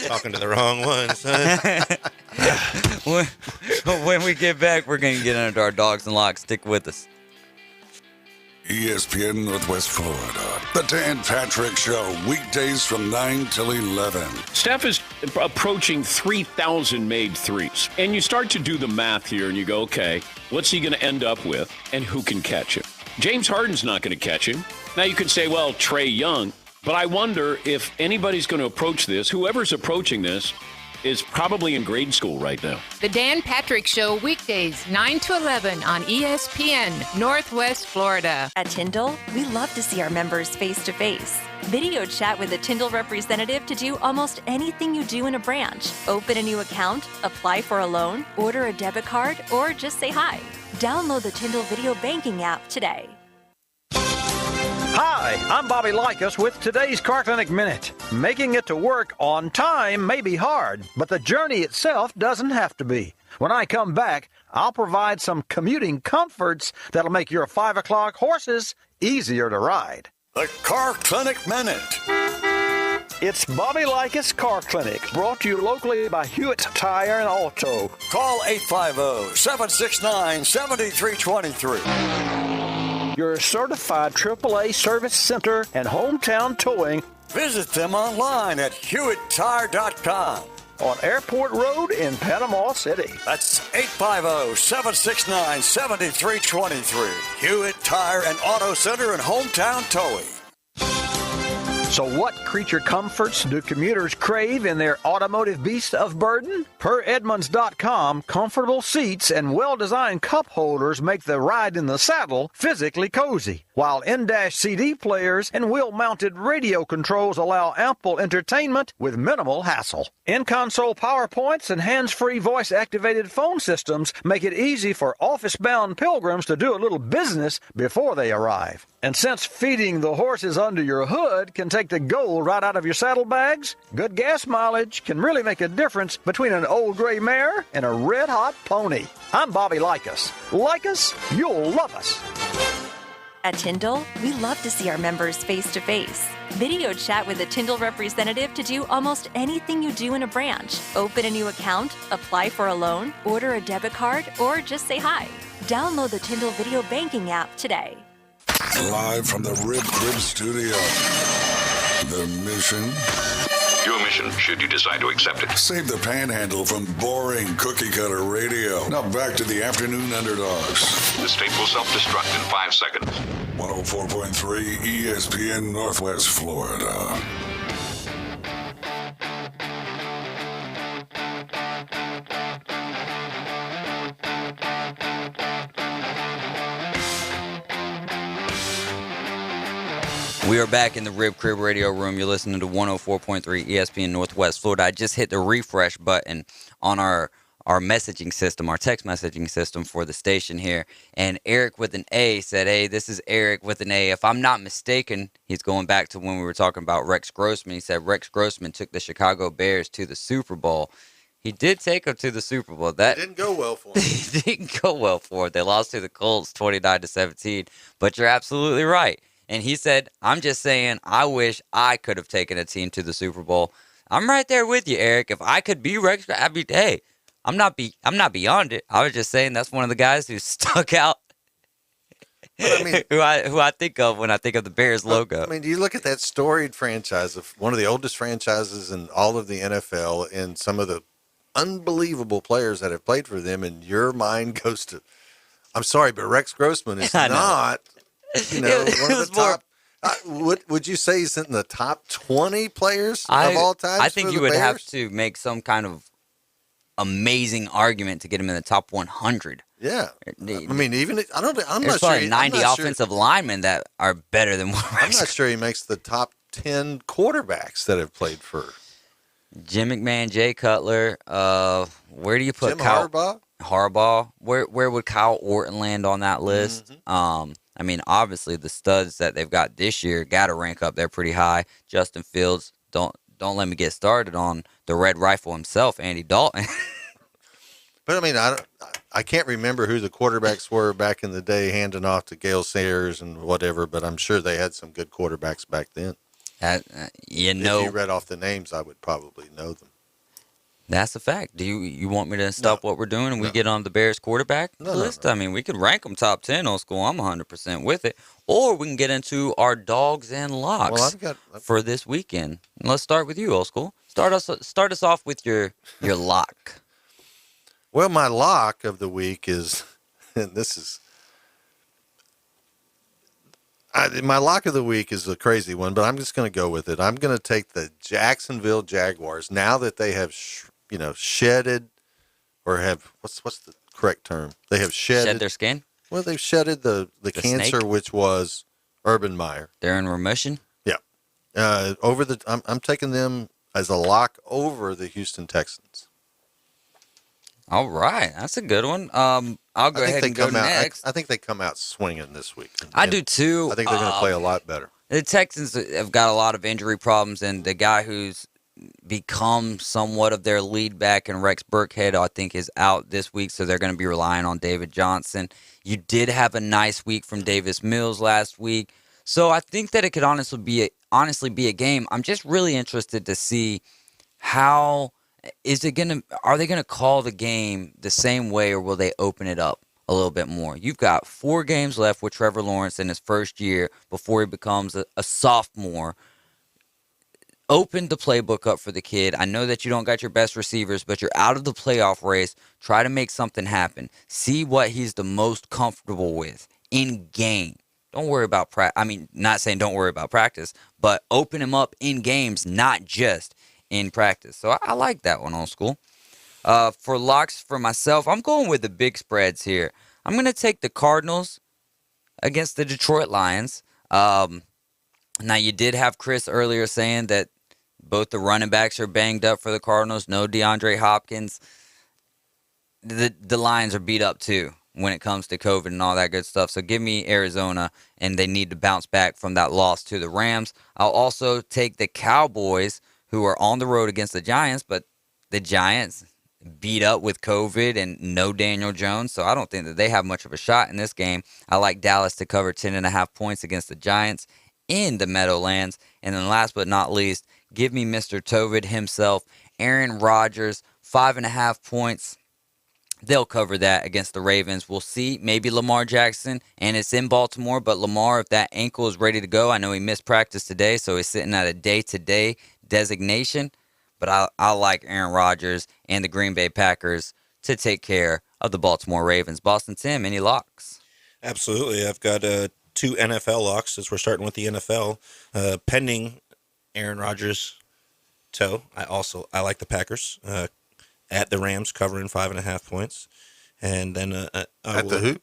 Talking to the wrong one, son. When we get back, we're going to get into our dogs and locks. Stick with us. ESPN Northwest Florida. The Dan Patrick Show, weekdays from 9 till 11. Steph is approaching 3,000 made threes. And you start to do the math here and you go, okay, what's he going to end up with and who can catch him? James Harden's not going to catch him. Now you could say, well, Trae Young. But I wonder if anybody's going to approach this, whoever's approaching this, is probably in grade school right now. The Dan Patrick Show, weekdays 9 to 11 on ESPN, Northwest Florida. At Tyndall, we love to see our members face-to-face. Video chat with a Tyndall representative to do almost anything you do in a branch. Open a new account, apply for a loan, order a debit card, or just say hi. Download the Tyndall Video Banking app today. Hi, I'm Bobby Likas with today's Car Clinic Minute. Making it to work on time may be hard, but the journey itself doesn't have to be. When I come back, I'll provide some commuting comforts that'll make your 5 o'clock horses easier to ride. The Car Clinic Minute. It's Bobby Likas Car Clinic, brought to you locally by Hewitt Tire and Auto. Call 850-769-7323. Your certified AAA service center and hometown towing. Visit them online at HewittTire.com. On Airport Road in Panama City. That's 850-769-7323. Hewitt Tire and Auto Center and hometown towing. So what creature comforts do commuters crave in their automotive beast of burden? Per Edmunds.com, comfortable seats and well-designed cup holders make the ride in the saddle physically cozy, while in-dash CD players and wheel-mounted radio controls allow ample entertainment with minimal hassle. In-console PowerPoints and hands-free voice-activated phone systems make it easy for office-bound pilgrims to do a little business before they arrive. And since feeding the horses under your hood can take the gold right out of your saddlebags, good gas mileage can really make a difference between an old gray mare and a red-hot pony. I'm Bobby Likas. Like us, you'll love us. At Tyndall, we love to see our members face-to-face. Video chat with a Tyndall representative to do almost anything you do in a branch. Open a new account, apply for a loan, order a debit card, or just say hi. Download the Tyndall Video Banking app today. Live from the Rib Crib Studio. The mission? Your mission, should you decide to accept it. Save the panhandle from boring cookie-cutter radio. Now back to the Afternoon Underdogs. The state will self-destruct in 5 seconds. 104.3 ESPN Northwest Florida. We are back in the Rib Crib Radio Room. You're listening to 104.3 ESPN Northwest Florida. I just hit the refresh button on our messaging system, our text messaging system for the station here. And Eric with an A said, hey, this is Eric with an A. If I'm not mistaken, he's going back to when we were talking about Rex Grossman. He said Rex Grossman took the Chicago Bears to the Super Bowl. He did take them to the Super Bowl. That didn't go well for him. It didn't go well for him. They lost to the Colts 29-17. But you're absolutely right. And he said, I'm just saying, I wish I could have taken a team to the Super Bowl. I'm right there with you, Eric. If I could be Rex, I'd be, hey, I'm not beyond it. I was just saying that's one of the guys who stuck out. I mean, who I think of when I think of the Bears logo. I mean, you look at that storied franchise, of one of the oldest franchises in all of the NFL, and some of the unbelievable players that have played for them, and your mind goes to, I'm sorry, but Rex Grossman is not, one of the top. Would you say he's in the top 20 players of all time? I think you would have to make some kind of amazing argument to get him in the top 100. Yeah, I mean, even I'm There's not probably sure. 90 offensive linemen that are better than one. I'm not sure he makes the top 10 quarterbacks that have played for Jim McMahon, Jay Cutler. Where do you put Jim Kyle Harbaugh? Harbaugh? Where would Kyle Orton land on that list? I mean, obviously the studs that they've got this year got to rank up there pretty high. Justin Fields. Don't let me get started on the Red Rifle himself, Andy Dalton. But I mean, I can't remember who the quarterbacks were back in the day, handing off to Gale Sayers and whatever. But I'm sure they had some good quarterbacks back then. If you read off the names, I would probably know them. That's a fact. Do you want me to stop what we're doing and we get on the Bears quarterback list? I mean, we could rank them top 10 on school. I'm 100% with it. Or we can get into our dogs and locks for this weekend. And let's start with you, old school. Start us off with your lock. Well, my lock of the week is, and this is, my lock of the week is a crazy one, but I'm just going to go with it. I'm going to take the Jacksonville Jaguars now that they have, shedded, or have what's the correct term? They have shed their skin. Well, they've shedded the cancer, snake? Which was Urban Meyer. They're in remission. Yeah. I'm taking them as a lock over the Houston Texans. All right, that's a good one. I'll go ahead and go next. I think they come out swinging this week. I do too. I think they're going to play a lot better. The Texans have got a lot of injury problems, and the guy who's become somewhat of their lead back in Rex Burkhead, I think, is out this week, so they're going to be relying on David Johnson. You did have a nice week from Davis Mills last week, so I think that it could honestly be a game. I'm just really interested to see how are they gonna call the game the same way, or will they open it up a little bit more? You've got 4 games left with Trevor Lawrence in his first year before he becomes a sophomore. Open the playbook up for the kid. I know that you don't got your best receivers, but you're out of the playoff race. Try to make something happen. See what he's the most comfortable with in game. Don't worry about practice. I mean, not saying don't worry about practice, but open him up in games, not just in practice. So I like that one, old school. For locks for myself, I'm going with the big spreads here. I'm going to take the Cardinals against the Detroit Lions. Now, you did have Chris earlier saying that both the running backs are banged up for the Cardinals. No DeAndre Hopkins. The Lions are beat up too when it comes to COVID and all that good stuff. So give me Arizona, and they need to bounce back from that loss to the Rams. I'll also take the Cowboys, who are on the road against the Giants, but the Giants beat up with COVID and no Daniel Jones, so I don't think that they have much of a shot in this game. I like Dallas to cover 10.5 points against the Giants in the Meadowlands. And then last but not least, give me Mr. Tovid himself, Aaron Rodgers, 5.5 points. They'll cover that against the Ravens. We'll see. Maybe Lamar Jackson, and it's in Baltimore, but Lamar, if that ankle is ready to go, I know he missed practice today, so he's sitting at a day-to-day designation, but I like Aaron Rodgers and the Green Bay Packers to take care of the Baltimore Ravens. Boston Tim, any locks? Absolutely. I've got 2 NFL locks as we're starting with the NFL. Pending Aaron Rodgers toe, I like the Packers at the Rams covering 5.5 points. And then at the who?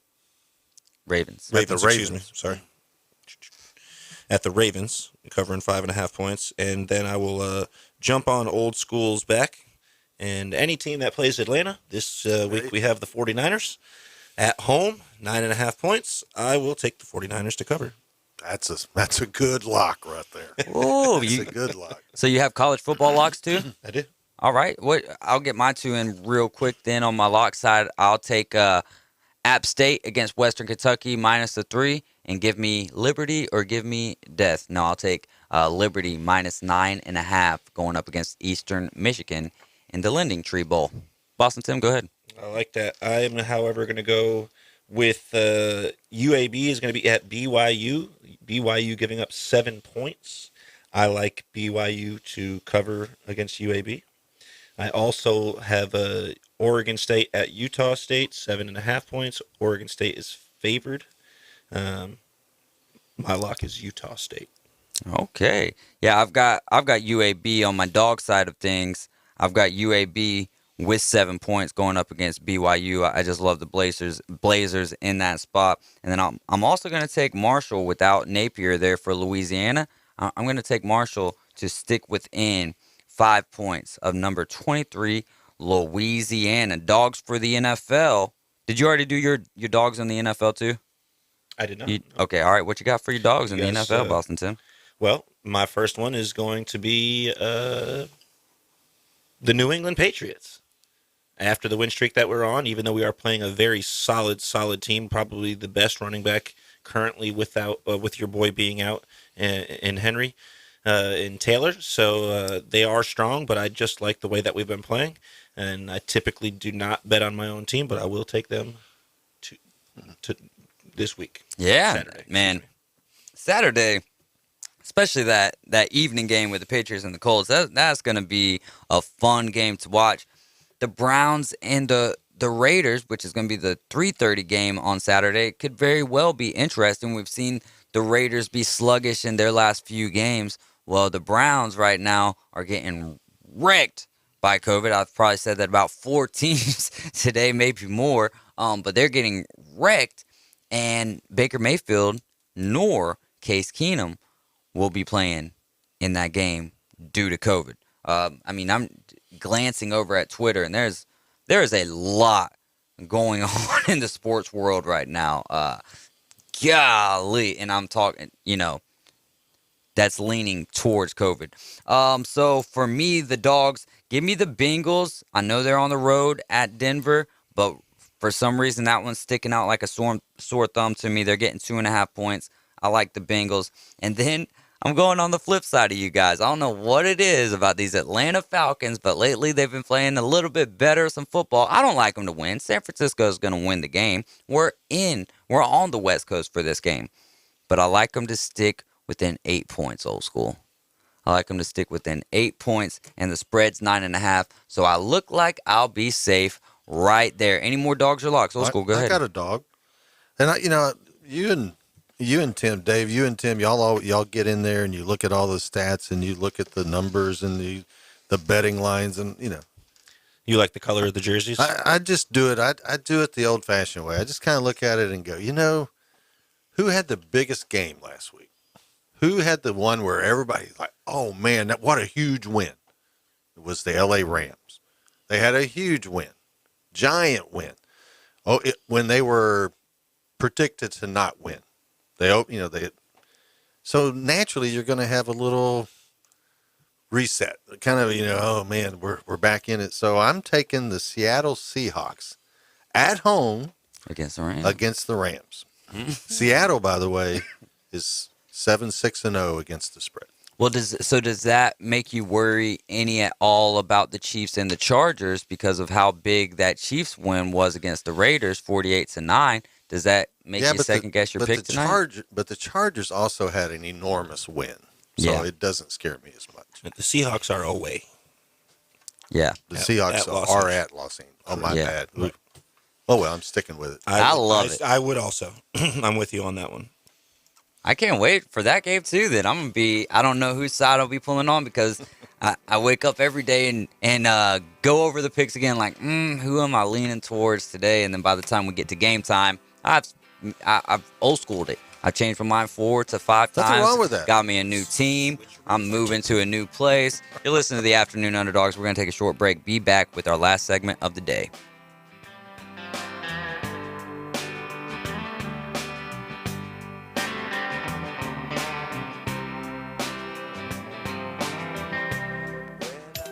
Ravens. Ravens, excuse me. Sorry. at the Ravens, covering 5.5 points. And then I will jump on old school's back. And any team that plays Atlanta, this week we have the 49ers. At home, 9.5 points. I will take the 49ers to cover. That's a good lock right there. Oh, that's a good lock. So you have college football locks too? I do. All right. I'll get my two in real quick. Then on my lock side, I'll take App State against Western Kentucky -3, and give me Liberty or give me death. No, I'll take Liberty -9.5 going up against Eastern Michigan in the Lending Tree Bowl. Boston Tim, go ahead. I like that. I am, however, going to go with UAB is going to be at BYU. BYU giving up 7 points. I like BYU to cover against UAB. I also have Oregon State at Utah State, 7.5 points. Oregon State is favored. My lock is Utah State. Okay. Yeah, I've got UAB on my dog side of things. I've got UAB with 7 points going up against BYU. I just love the Blazers in that spot. And then I'm also going to take Marshall without Napier there for Louisiana. I'm going to take Marshall to stick within 5 points of number 23, Louisiana. Dogs for the NFL. Did you already do your dogs in the NFL too? I did not. Okay, all right. What you got for your dogs in the NFL, Boston Tim? Well, my first one is going to be the New England Patriots. After the win streak that we're on, even though we are playing a very solid team, probably the best running back currently with your boy being out in Henry and Taylor. So they are strong, but I just like the way that we've been playing. And I typically do not bet on my own team, but I will take them to this week. Yeah, Saturday. Man. Saturday, especially that evening game with the Patriots and the Colts, that's going to be a fun game to watch. The Browns and the Raiders, which is going to be the 3:30 game on Saturday, could very well be interesting. We've seen the Raiders be sluggish in their last few games. Well, the Browns right now are getting wrecked by COVID. I've probably said that about 4 teams today, maybe more. But they're getting wrecked, and Baker Mayfield nor Case Keenum will be playing in that game due to COVID. I'm glancing over at Twitter, and there is a lot going on in the sports world right now. Golly, and I'm talking, that's leaning towards COVID. So for me, the dogs, give me the Bengals. I know they're on the road at Denver, but for some reason that one's sticking out like a sore thumb to me. They're getting 2.5 points. I like the Bengals. And then I'm going on the flip side of you guys. I don't know what it is about these Atlanta Falcons, but lately they've been playing a little bit better some football. I don't like them to win. San Francisco is going to win the game. We're on the West Coast for this game. But I like them to stick within 8 points, old school. I like them to stick within 8 points, and the spread's 9.5. So I look like I'll be safe right there. Any more dogs or locks? Old school, go ahead. I got a dog. And you and Tim, Dave, y'all get in there and you look at all the stats and you look at the numbers and the betting lines and You like the color of the jerseys? I just do it. I do it the old-fashioned way. I just kind of look at it and go, who had the biggest game last week? Who had the one where everybody's like, oh man, what a huge win? It was the LA Rams. They had a huge win, giant win. When they were predicted to not win. So naturally you're going to have a little reset, kind of, oh man, we're back in it. So I'm taking the Seattle Seahawks at home against the Rams. Seattle, by the way, is 7-6-0 against the spread. Well, does that make you worry any at all about the Chiefs and the Chargers because of how big that Chiefs win was against the Raiders, 48-9? Does that make you second guess your pick tonight? But the Chargers also had an enormous win, so it doesn't scare me as much. But the Seahawks are away. Yeah, the Seahawks are at Los Angeles. Oh my bad. Oh well, I'm sticking with it. I love it. I would also. I'm with you on that one. I can't wait for that game too. Then I'm gonna be. I don't know whose side I'll be pulling on because I wake up every day and go over the picks again. Like, who am I leaning towards today? And then by the time we get to game time, I've old schooled it. I changed from line 4 to 5 times. Nothing wrong with that. Got me a new team. I'm moving to a new place. You're listening to the Afternoon Underdogs. We're going to take a short break. Be back with our last segment of the day.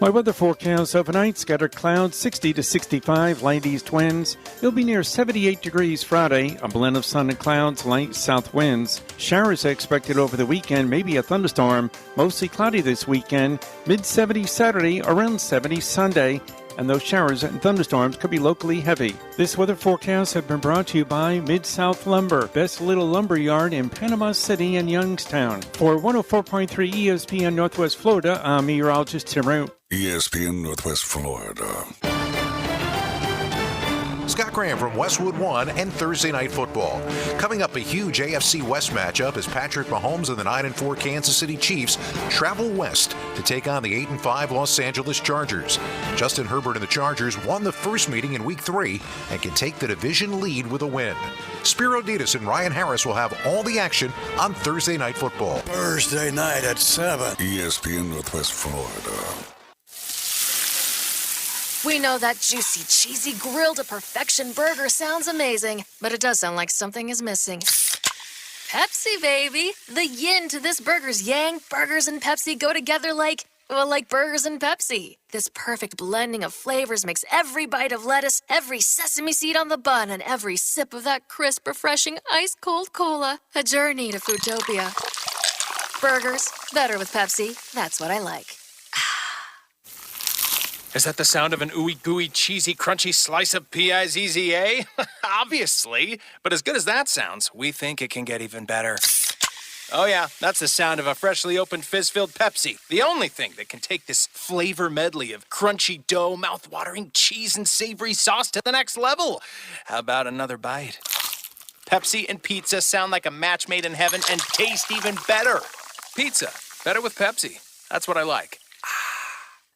My weather forecast overnight, scattered clouds, 60 to 65, light east winds. It'll be near 78 degrees Friday, a blend of sun and clouds, light south winds. Showers are expected over the weekend, maybe a thunderstorm. Mostly cloudy this weekend, mid-70s Saturday, around 70 Sunday. And those showers and thunderstorms could be locally heavy. This weather forecast has been brought to you by Mid-South Lumber, best little lumber yard in Panama City and Youngstown. For 104.3 ESPN Northwest Florida, I'm meteorologist Tim Root. ESPN Northwest Florida. Scott Graham from Westwood One and Thursday Night Football. Coming up, a huge AFC West matchup as Patrick Mahomes and the 9-4 Kansas City Chiefs travel west to take on the 8-5 Los Angeles Chargers. Justin Herbert and the Chargers won the first meeting in Week 3 and can take the division lead with a win. Spiro Ditas and Ryan Harris will have all the action on Thursday Night Football. Thursday night at 7. ESPN Northwest Florida. We know that juicy, cheesy, grilled to perfection burger sounds amazing, but it does sound like something is missing. Pepsi, baby! The yin to this burger's yang. Burgers and Pepsi go together like burgers and Pepsi. This perfect blending of flavors makes every bite of lettuce, every sesame seed on the bun, and every sip of that crisp, refreshing, ice-cold cola a journey to Foodtopia. Burgers, better with Pepsi. That's what I like. Is that the sound of an ooey gooey, cheesy, crunchy slice of P-I-Z-Z-A? Obviously. But as good as that sounds, we think it can get even better. Oh yeah, that's the sound of a freshly opened fizz-filled Pepsi. The only thing that can take this flavor medley of crunchy dough, mouth-watering cheese, and savory sauce to the next level. How about another bite? Pepsi and pizza sound like a match made in heaven and taste even better. Pizza, better with Pepsi. That's what I like.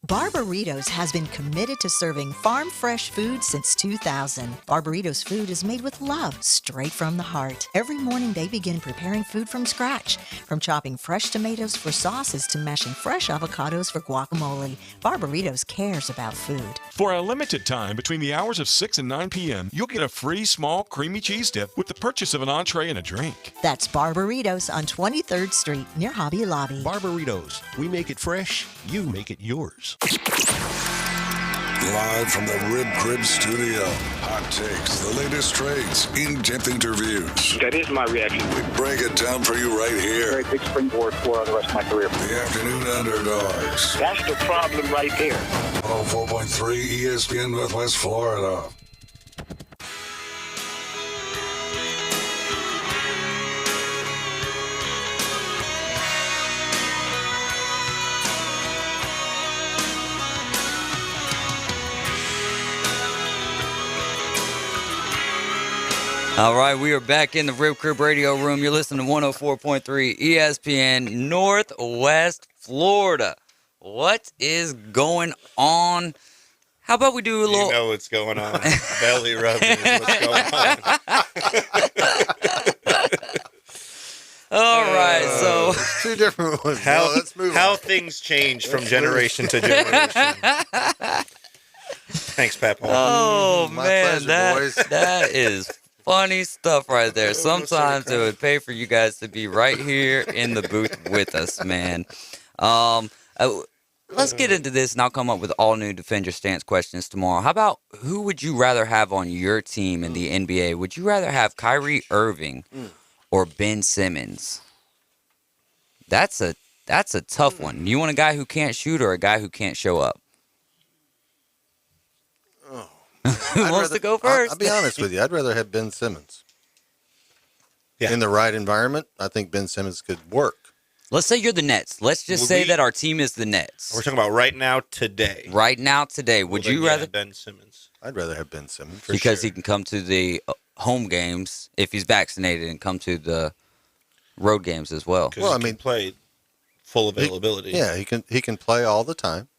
Barbaritos has been committed to serving farm-fresh food since 2000. Barbaritos food is made with love, straight from the heart. Every morning they begin preparing food from scratch, from chopping fresh tomatoes for sauces to mashing fresh avocados for guacamole. Barbaritos cares about food. For a limited time between the hours of 6 and 9 p.m., you'll get a free small creamy cheese dip with the purchase of an entree and a drink. That's Barbaritos on 23rd Street near Hobby Lobby. Barbaritos. We make it fresh, you make it yours. Live from the Rib Crib Studio. Hot takes, the latest trades, in-depth interviews. That is my reaction. We break it down for you right here. Very big springboard for the rest of my career. The Afternoon Underdogs. That's the problem right there. 104.3 ESPN Northwest Florida. All right, we are back in the Rib Crib Radio Room. You're listening to 104.3 ESPN Northwest Florida. What is going on? How about we do a little... You know what's going on. Belly rubbing is what's going on. All right, so... Two different ones. How, let's move how on. things change from generation to generation. Thanks, Pat Paul. Oh, My man, pleasure, boys. that is funny stuff right there. Sometimes it would pay for you guys to be right here in the booth with us, man. Let's get into this, and I'll come up with all new Defend Your Stance questions tomorrow. How about who would you rather have on your team in the NBA? Would you rather have Kyrie Irving or Ben Simmons? That's a tough one. You want a guy who can't shoot or a guy who can't show up? Who wants to go first? I'll be honest with you. I'd rather have Ben Simmons. Yeah. In the right environment, I think Ben Simmons could work. Let's say you're the Nets. Let's just say that our team is the Nets. We're talking about right now, today. Right now, today. Would you rather? Ben Simmons. I'd rather have Ben Simmons. Because he can come to the home games if he's vaccinated and come to the road games as well. Well, I mean, play full availability. He can play all the time.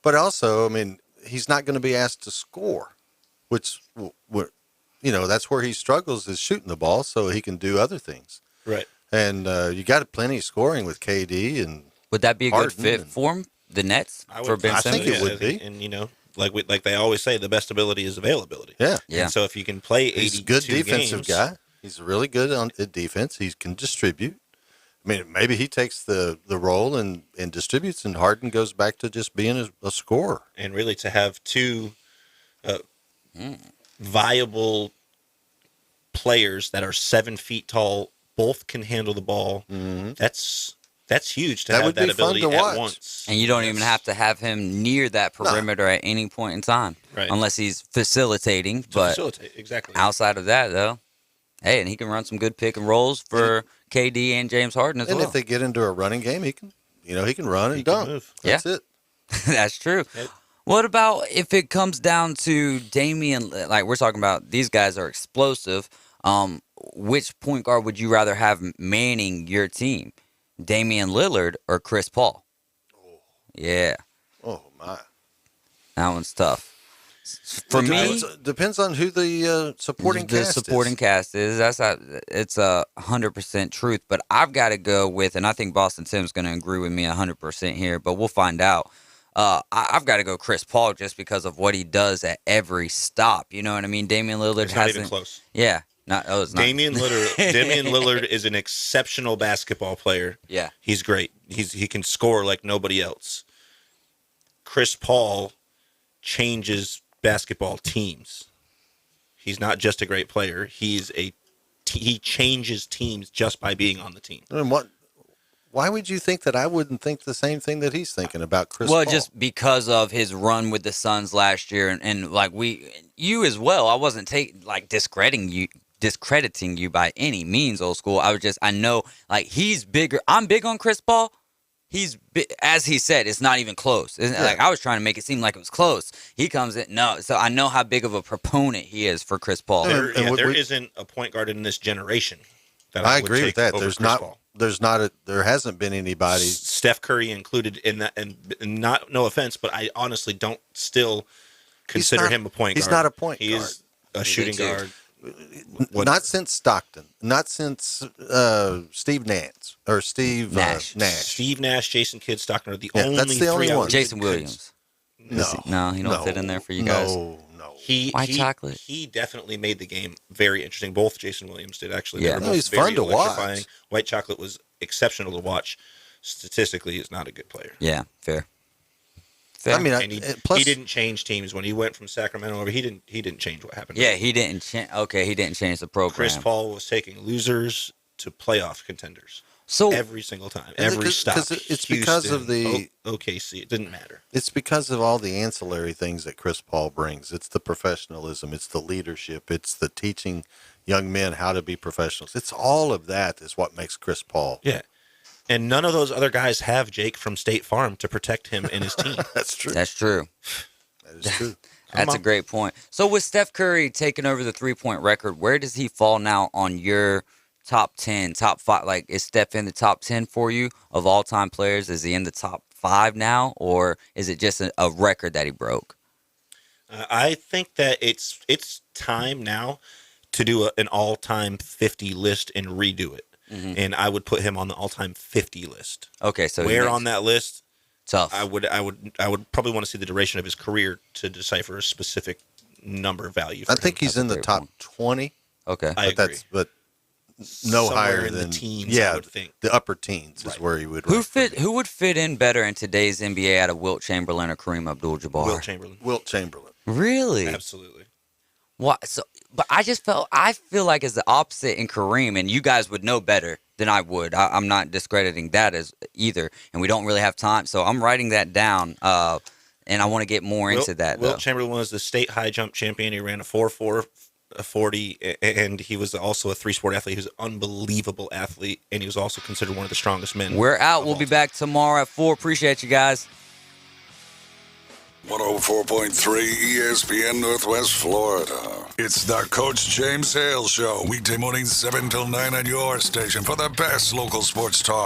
But also, I mean, he's not going to be asked to score, which, that's where he struggles is shooting the ball so he can do other things. Right. And you got plenty of scoring with KD. And would that be a Harden good fit for him, the Nets, for Ben Simmons? I think it would be. And, like they always say, the best ability is availability. Yeah. And so if you can play 82 he's a good defensive games, guy. He's really good at defense. He can distribute. I mean, maybe he takes the role and distributes, and Harden goes back to just being a scorer. And really to have two viable players that are 7 feet tall, both can handle the ball. Mm-hmm. That's huge to That have would that be fun ability to at watch. once. And you don't even have to have him near that perimeter at any point in time, Right. unless he's facilitating. But facilitate, exactly. outside of that, though, hey, and he can run some good pick and rolls for KD and James Harden as And well. if they get into a running game, he can run and dunk. move. That's it. That's true. What about if it comes down to Damian? Like we're talking about, these guys are explosive. Which point guard would you rather have manning your team, Damian Lillard or Chris Paul? Yeah. Oh my, that one's tough. For me, depends on who the supporting cast is. It's 100% truth. But I've got to go with, and I think Boston Tim's going to agree with me 100% here. But we'll find out. I've got to go Chris Paul just because of what he does at every stop. You know what I mean? Damian Lillard It's not even close. Yeah. It's not. Damian Lillard is an exceptional basketball player. Yeah. He's great. He can score like nobody else. Chris Paul changes basketball teams. He's not just a great player. He changes teams just by being on the team. And why would you think that I wouldn't think the same thing that he's thinking about Chris Paul? Well, just because of his run with the Suns last year, and like you as well. I wasn't discrediting you by any means, old school. I know like he's bigger. I'm big on Chris Paul. As he said, it's not even close. Like I was trying to make it seem like it was close. He comes in, no. So I know how big of a proponent he is for Chris Paul. There isn't a point guard in this generation that I would agree with take that. over There's Chris Paul. There hasn't been anybody. Steph Curry included in that, and no offense, but I honestly don't still consider him a point guard. He's not a point guard. He is a shooting guard. Not since Stockton. Not since Steve Nash. Steve Nash, Jason Kidd, Stockton are the that's only the only three. one. Jason Williams. No, he don't fit in there for you guys. No. White chocolate. He definitely made the game very interesting. Both Jason Williams did actually. Yeah, he's fun to electrifying. watch. White chocolate was exceptional to watch. Statistically, he's not a good player. Yeah, fair. I mean, And he didn't change teams when he went from Sacramento over. He didn't change what happened. Yeah, he didn't change. Okay, he didn't change the program. Chris Paul was taking losers to playoff contenders. So every single time, every stop. It's because of the OKC. It didn't matter. It's because of all the ancillary things that Chris Paul brings. It's the professionalism. It's the leadership. It's the teaching young men how to be professionals. It's all of that is what makes Chris Paul. Yeah. And none of those other guys have Jake from State Farm to protect him and his team. That's true. That's true. That is true. That's a great point. So with Steph Curry taking over the 3-point record, where does he fall now on your top 10, top 5? Like, is Steph in the top 10 for you of all-time players? Is he in the top 5 now, or is it just a record that he broke? I think that it's time now to do an all-time 50 list and redo it. Mm-hmm. And I would put him on the all-time 50 list. Okay, so where on that list? Tough. I would probably want to see the duration of his career to decipher a specific number value. I think he's in the top 20. Okay, I agree. But no Somewhere higher in than the teens. Yeah, I would think the upper teens is where he would. Who would fit in better in today's NBA out of Wilt Chamberlain or Kareem Abdul-Jabbar? Wilt Chamberlain. Really? Absolutely. What? So, but I feel like it's the opposite in Kareem, and you guys would know better than I would. I'm not discrediting that as either, and we don't really have time, so I'm writing that down. And I want to get more into that. Wilt Chamberlain was the state high jump champion. He ran a 4.4, a 40, and he was also a 3-sport athlete. He was an unbelievable athlete, and he was also considered one of the strongest men. We're out. We'll be back tomorrow at 4. Appreciate you guys. 104.3 ESPN Northwest Florida. It's the Coach James Hale Show. Weekday mornings 7 till 9 on your station for the best local sports talk.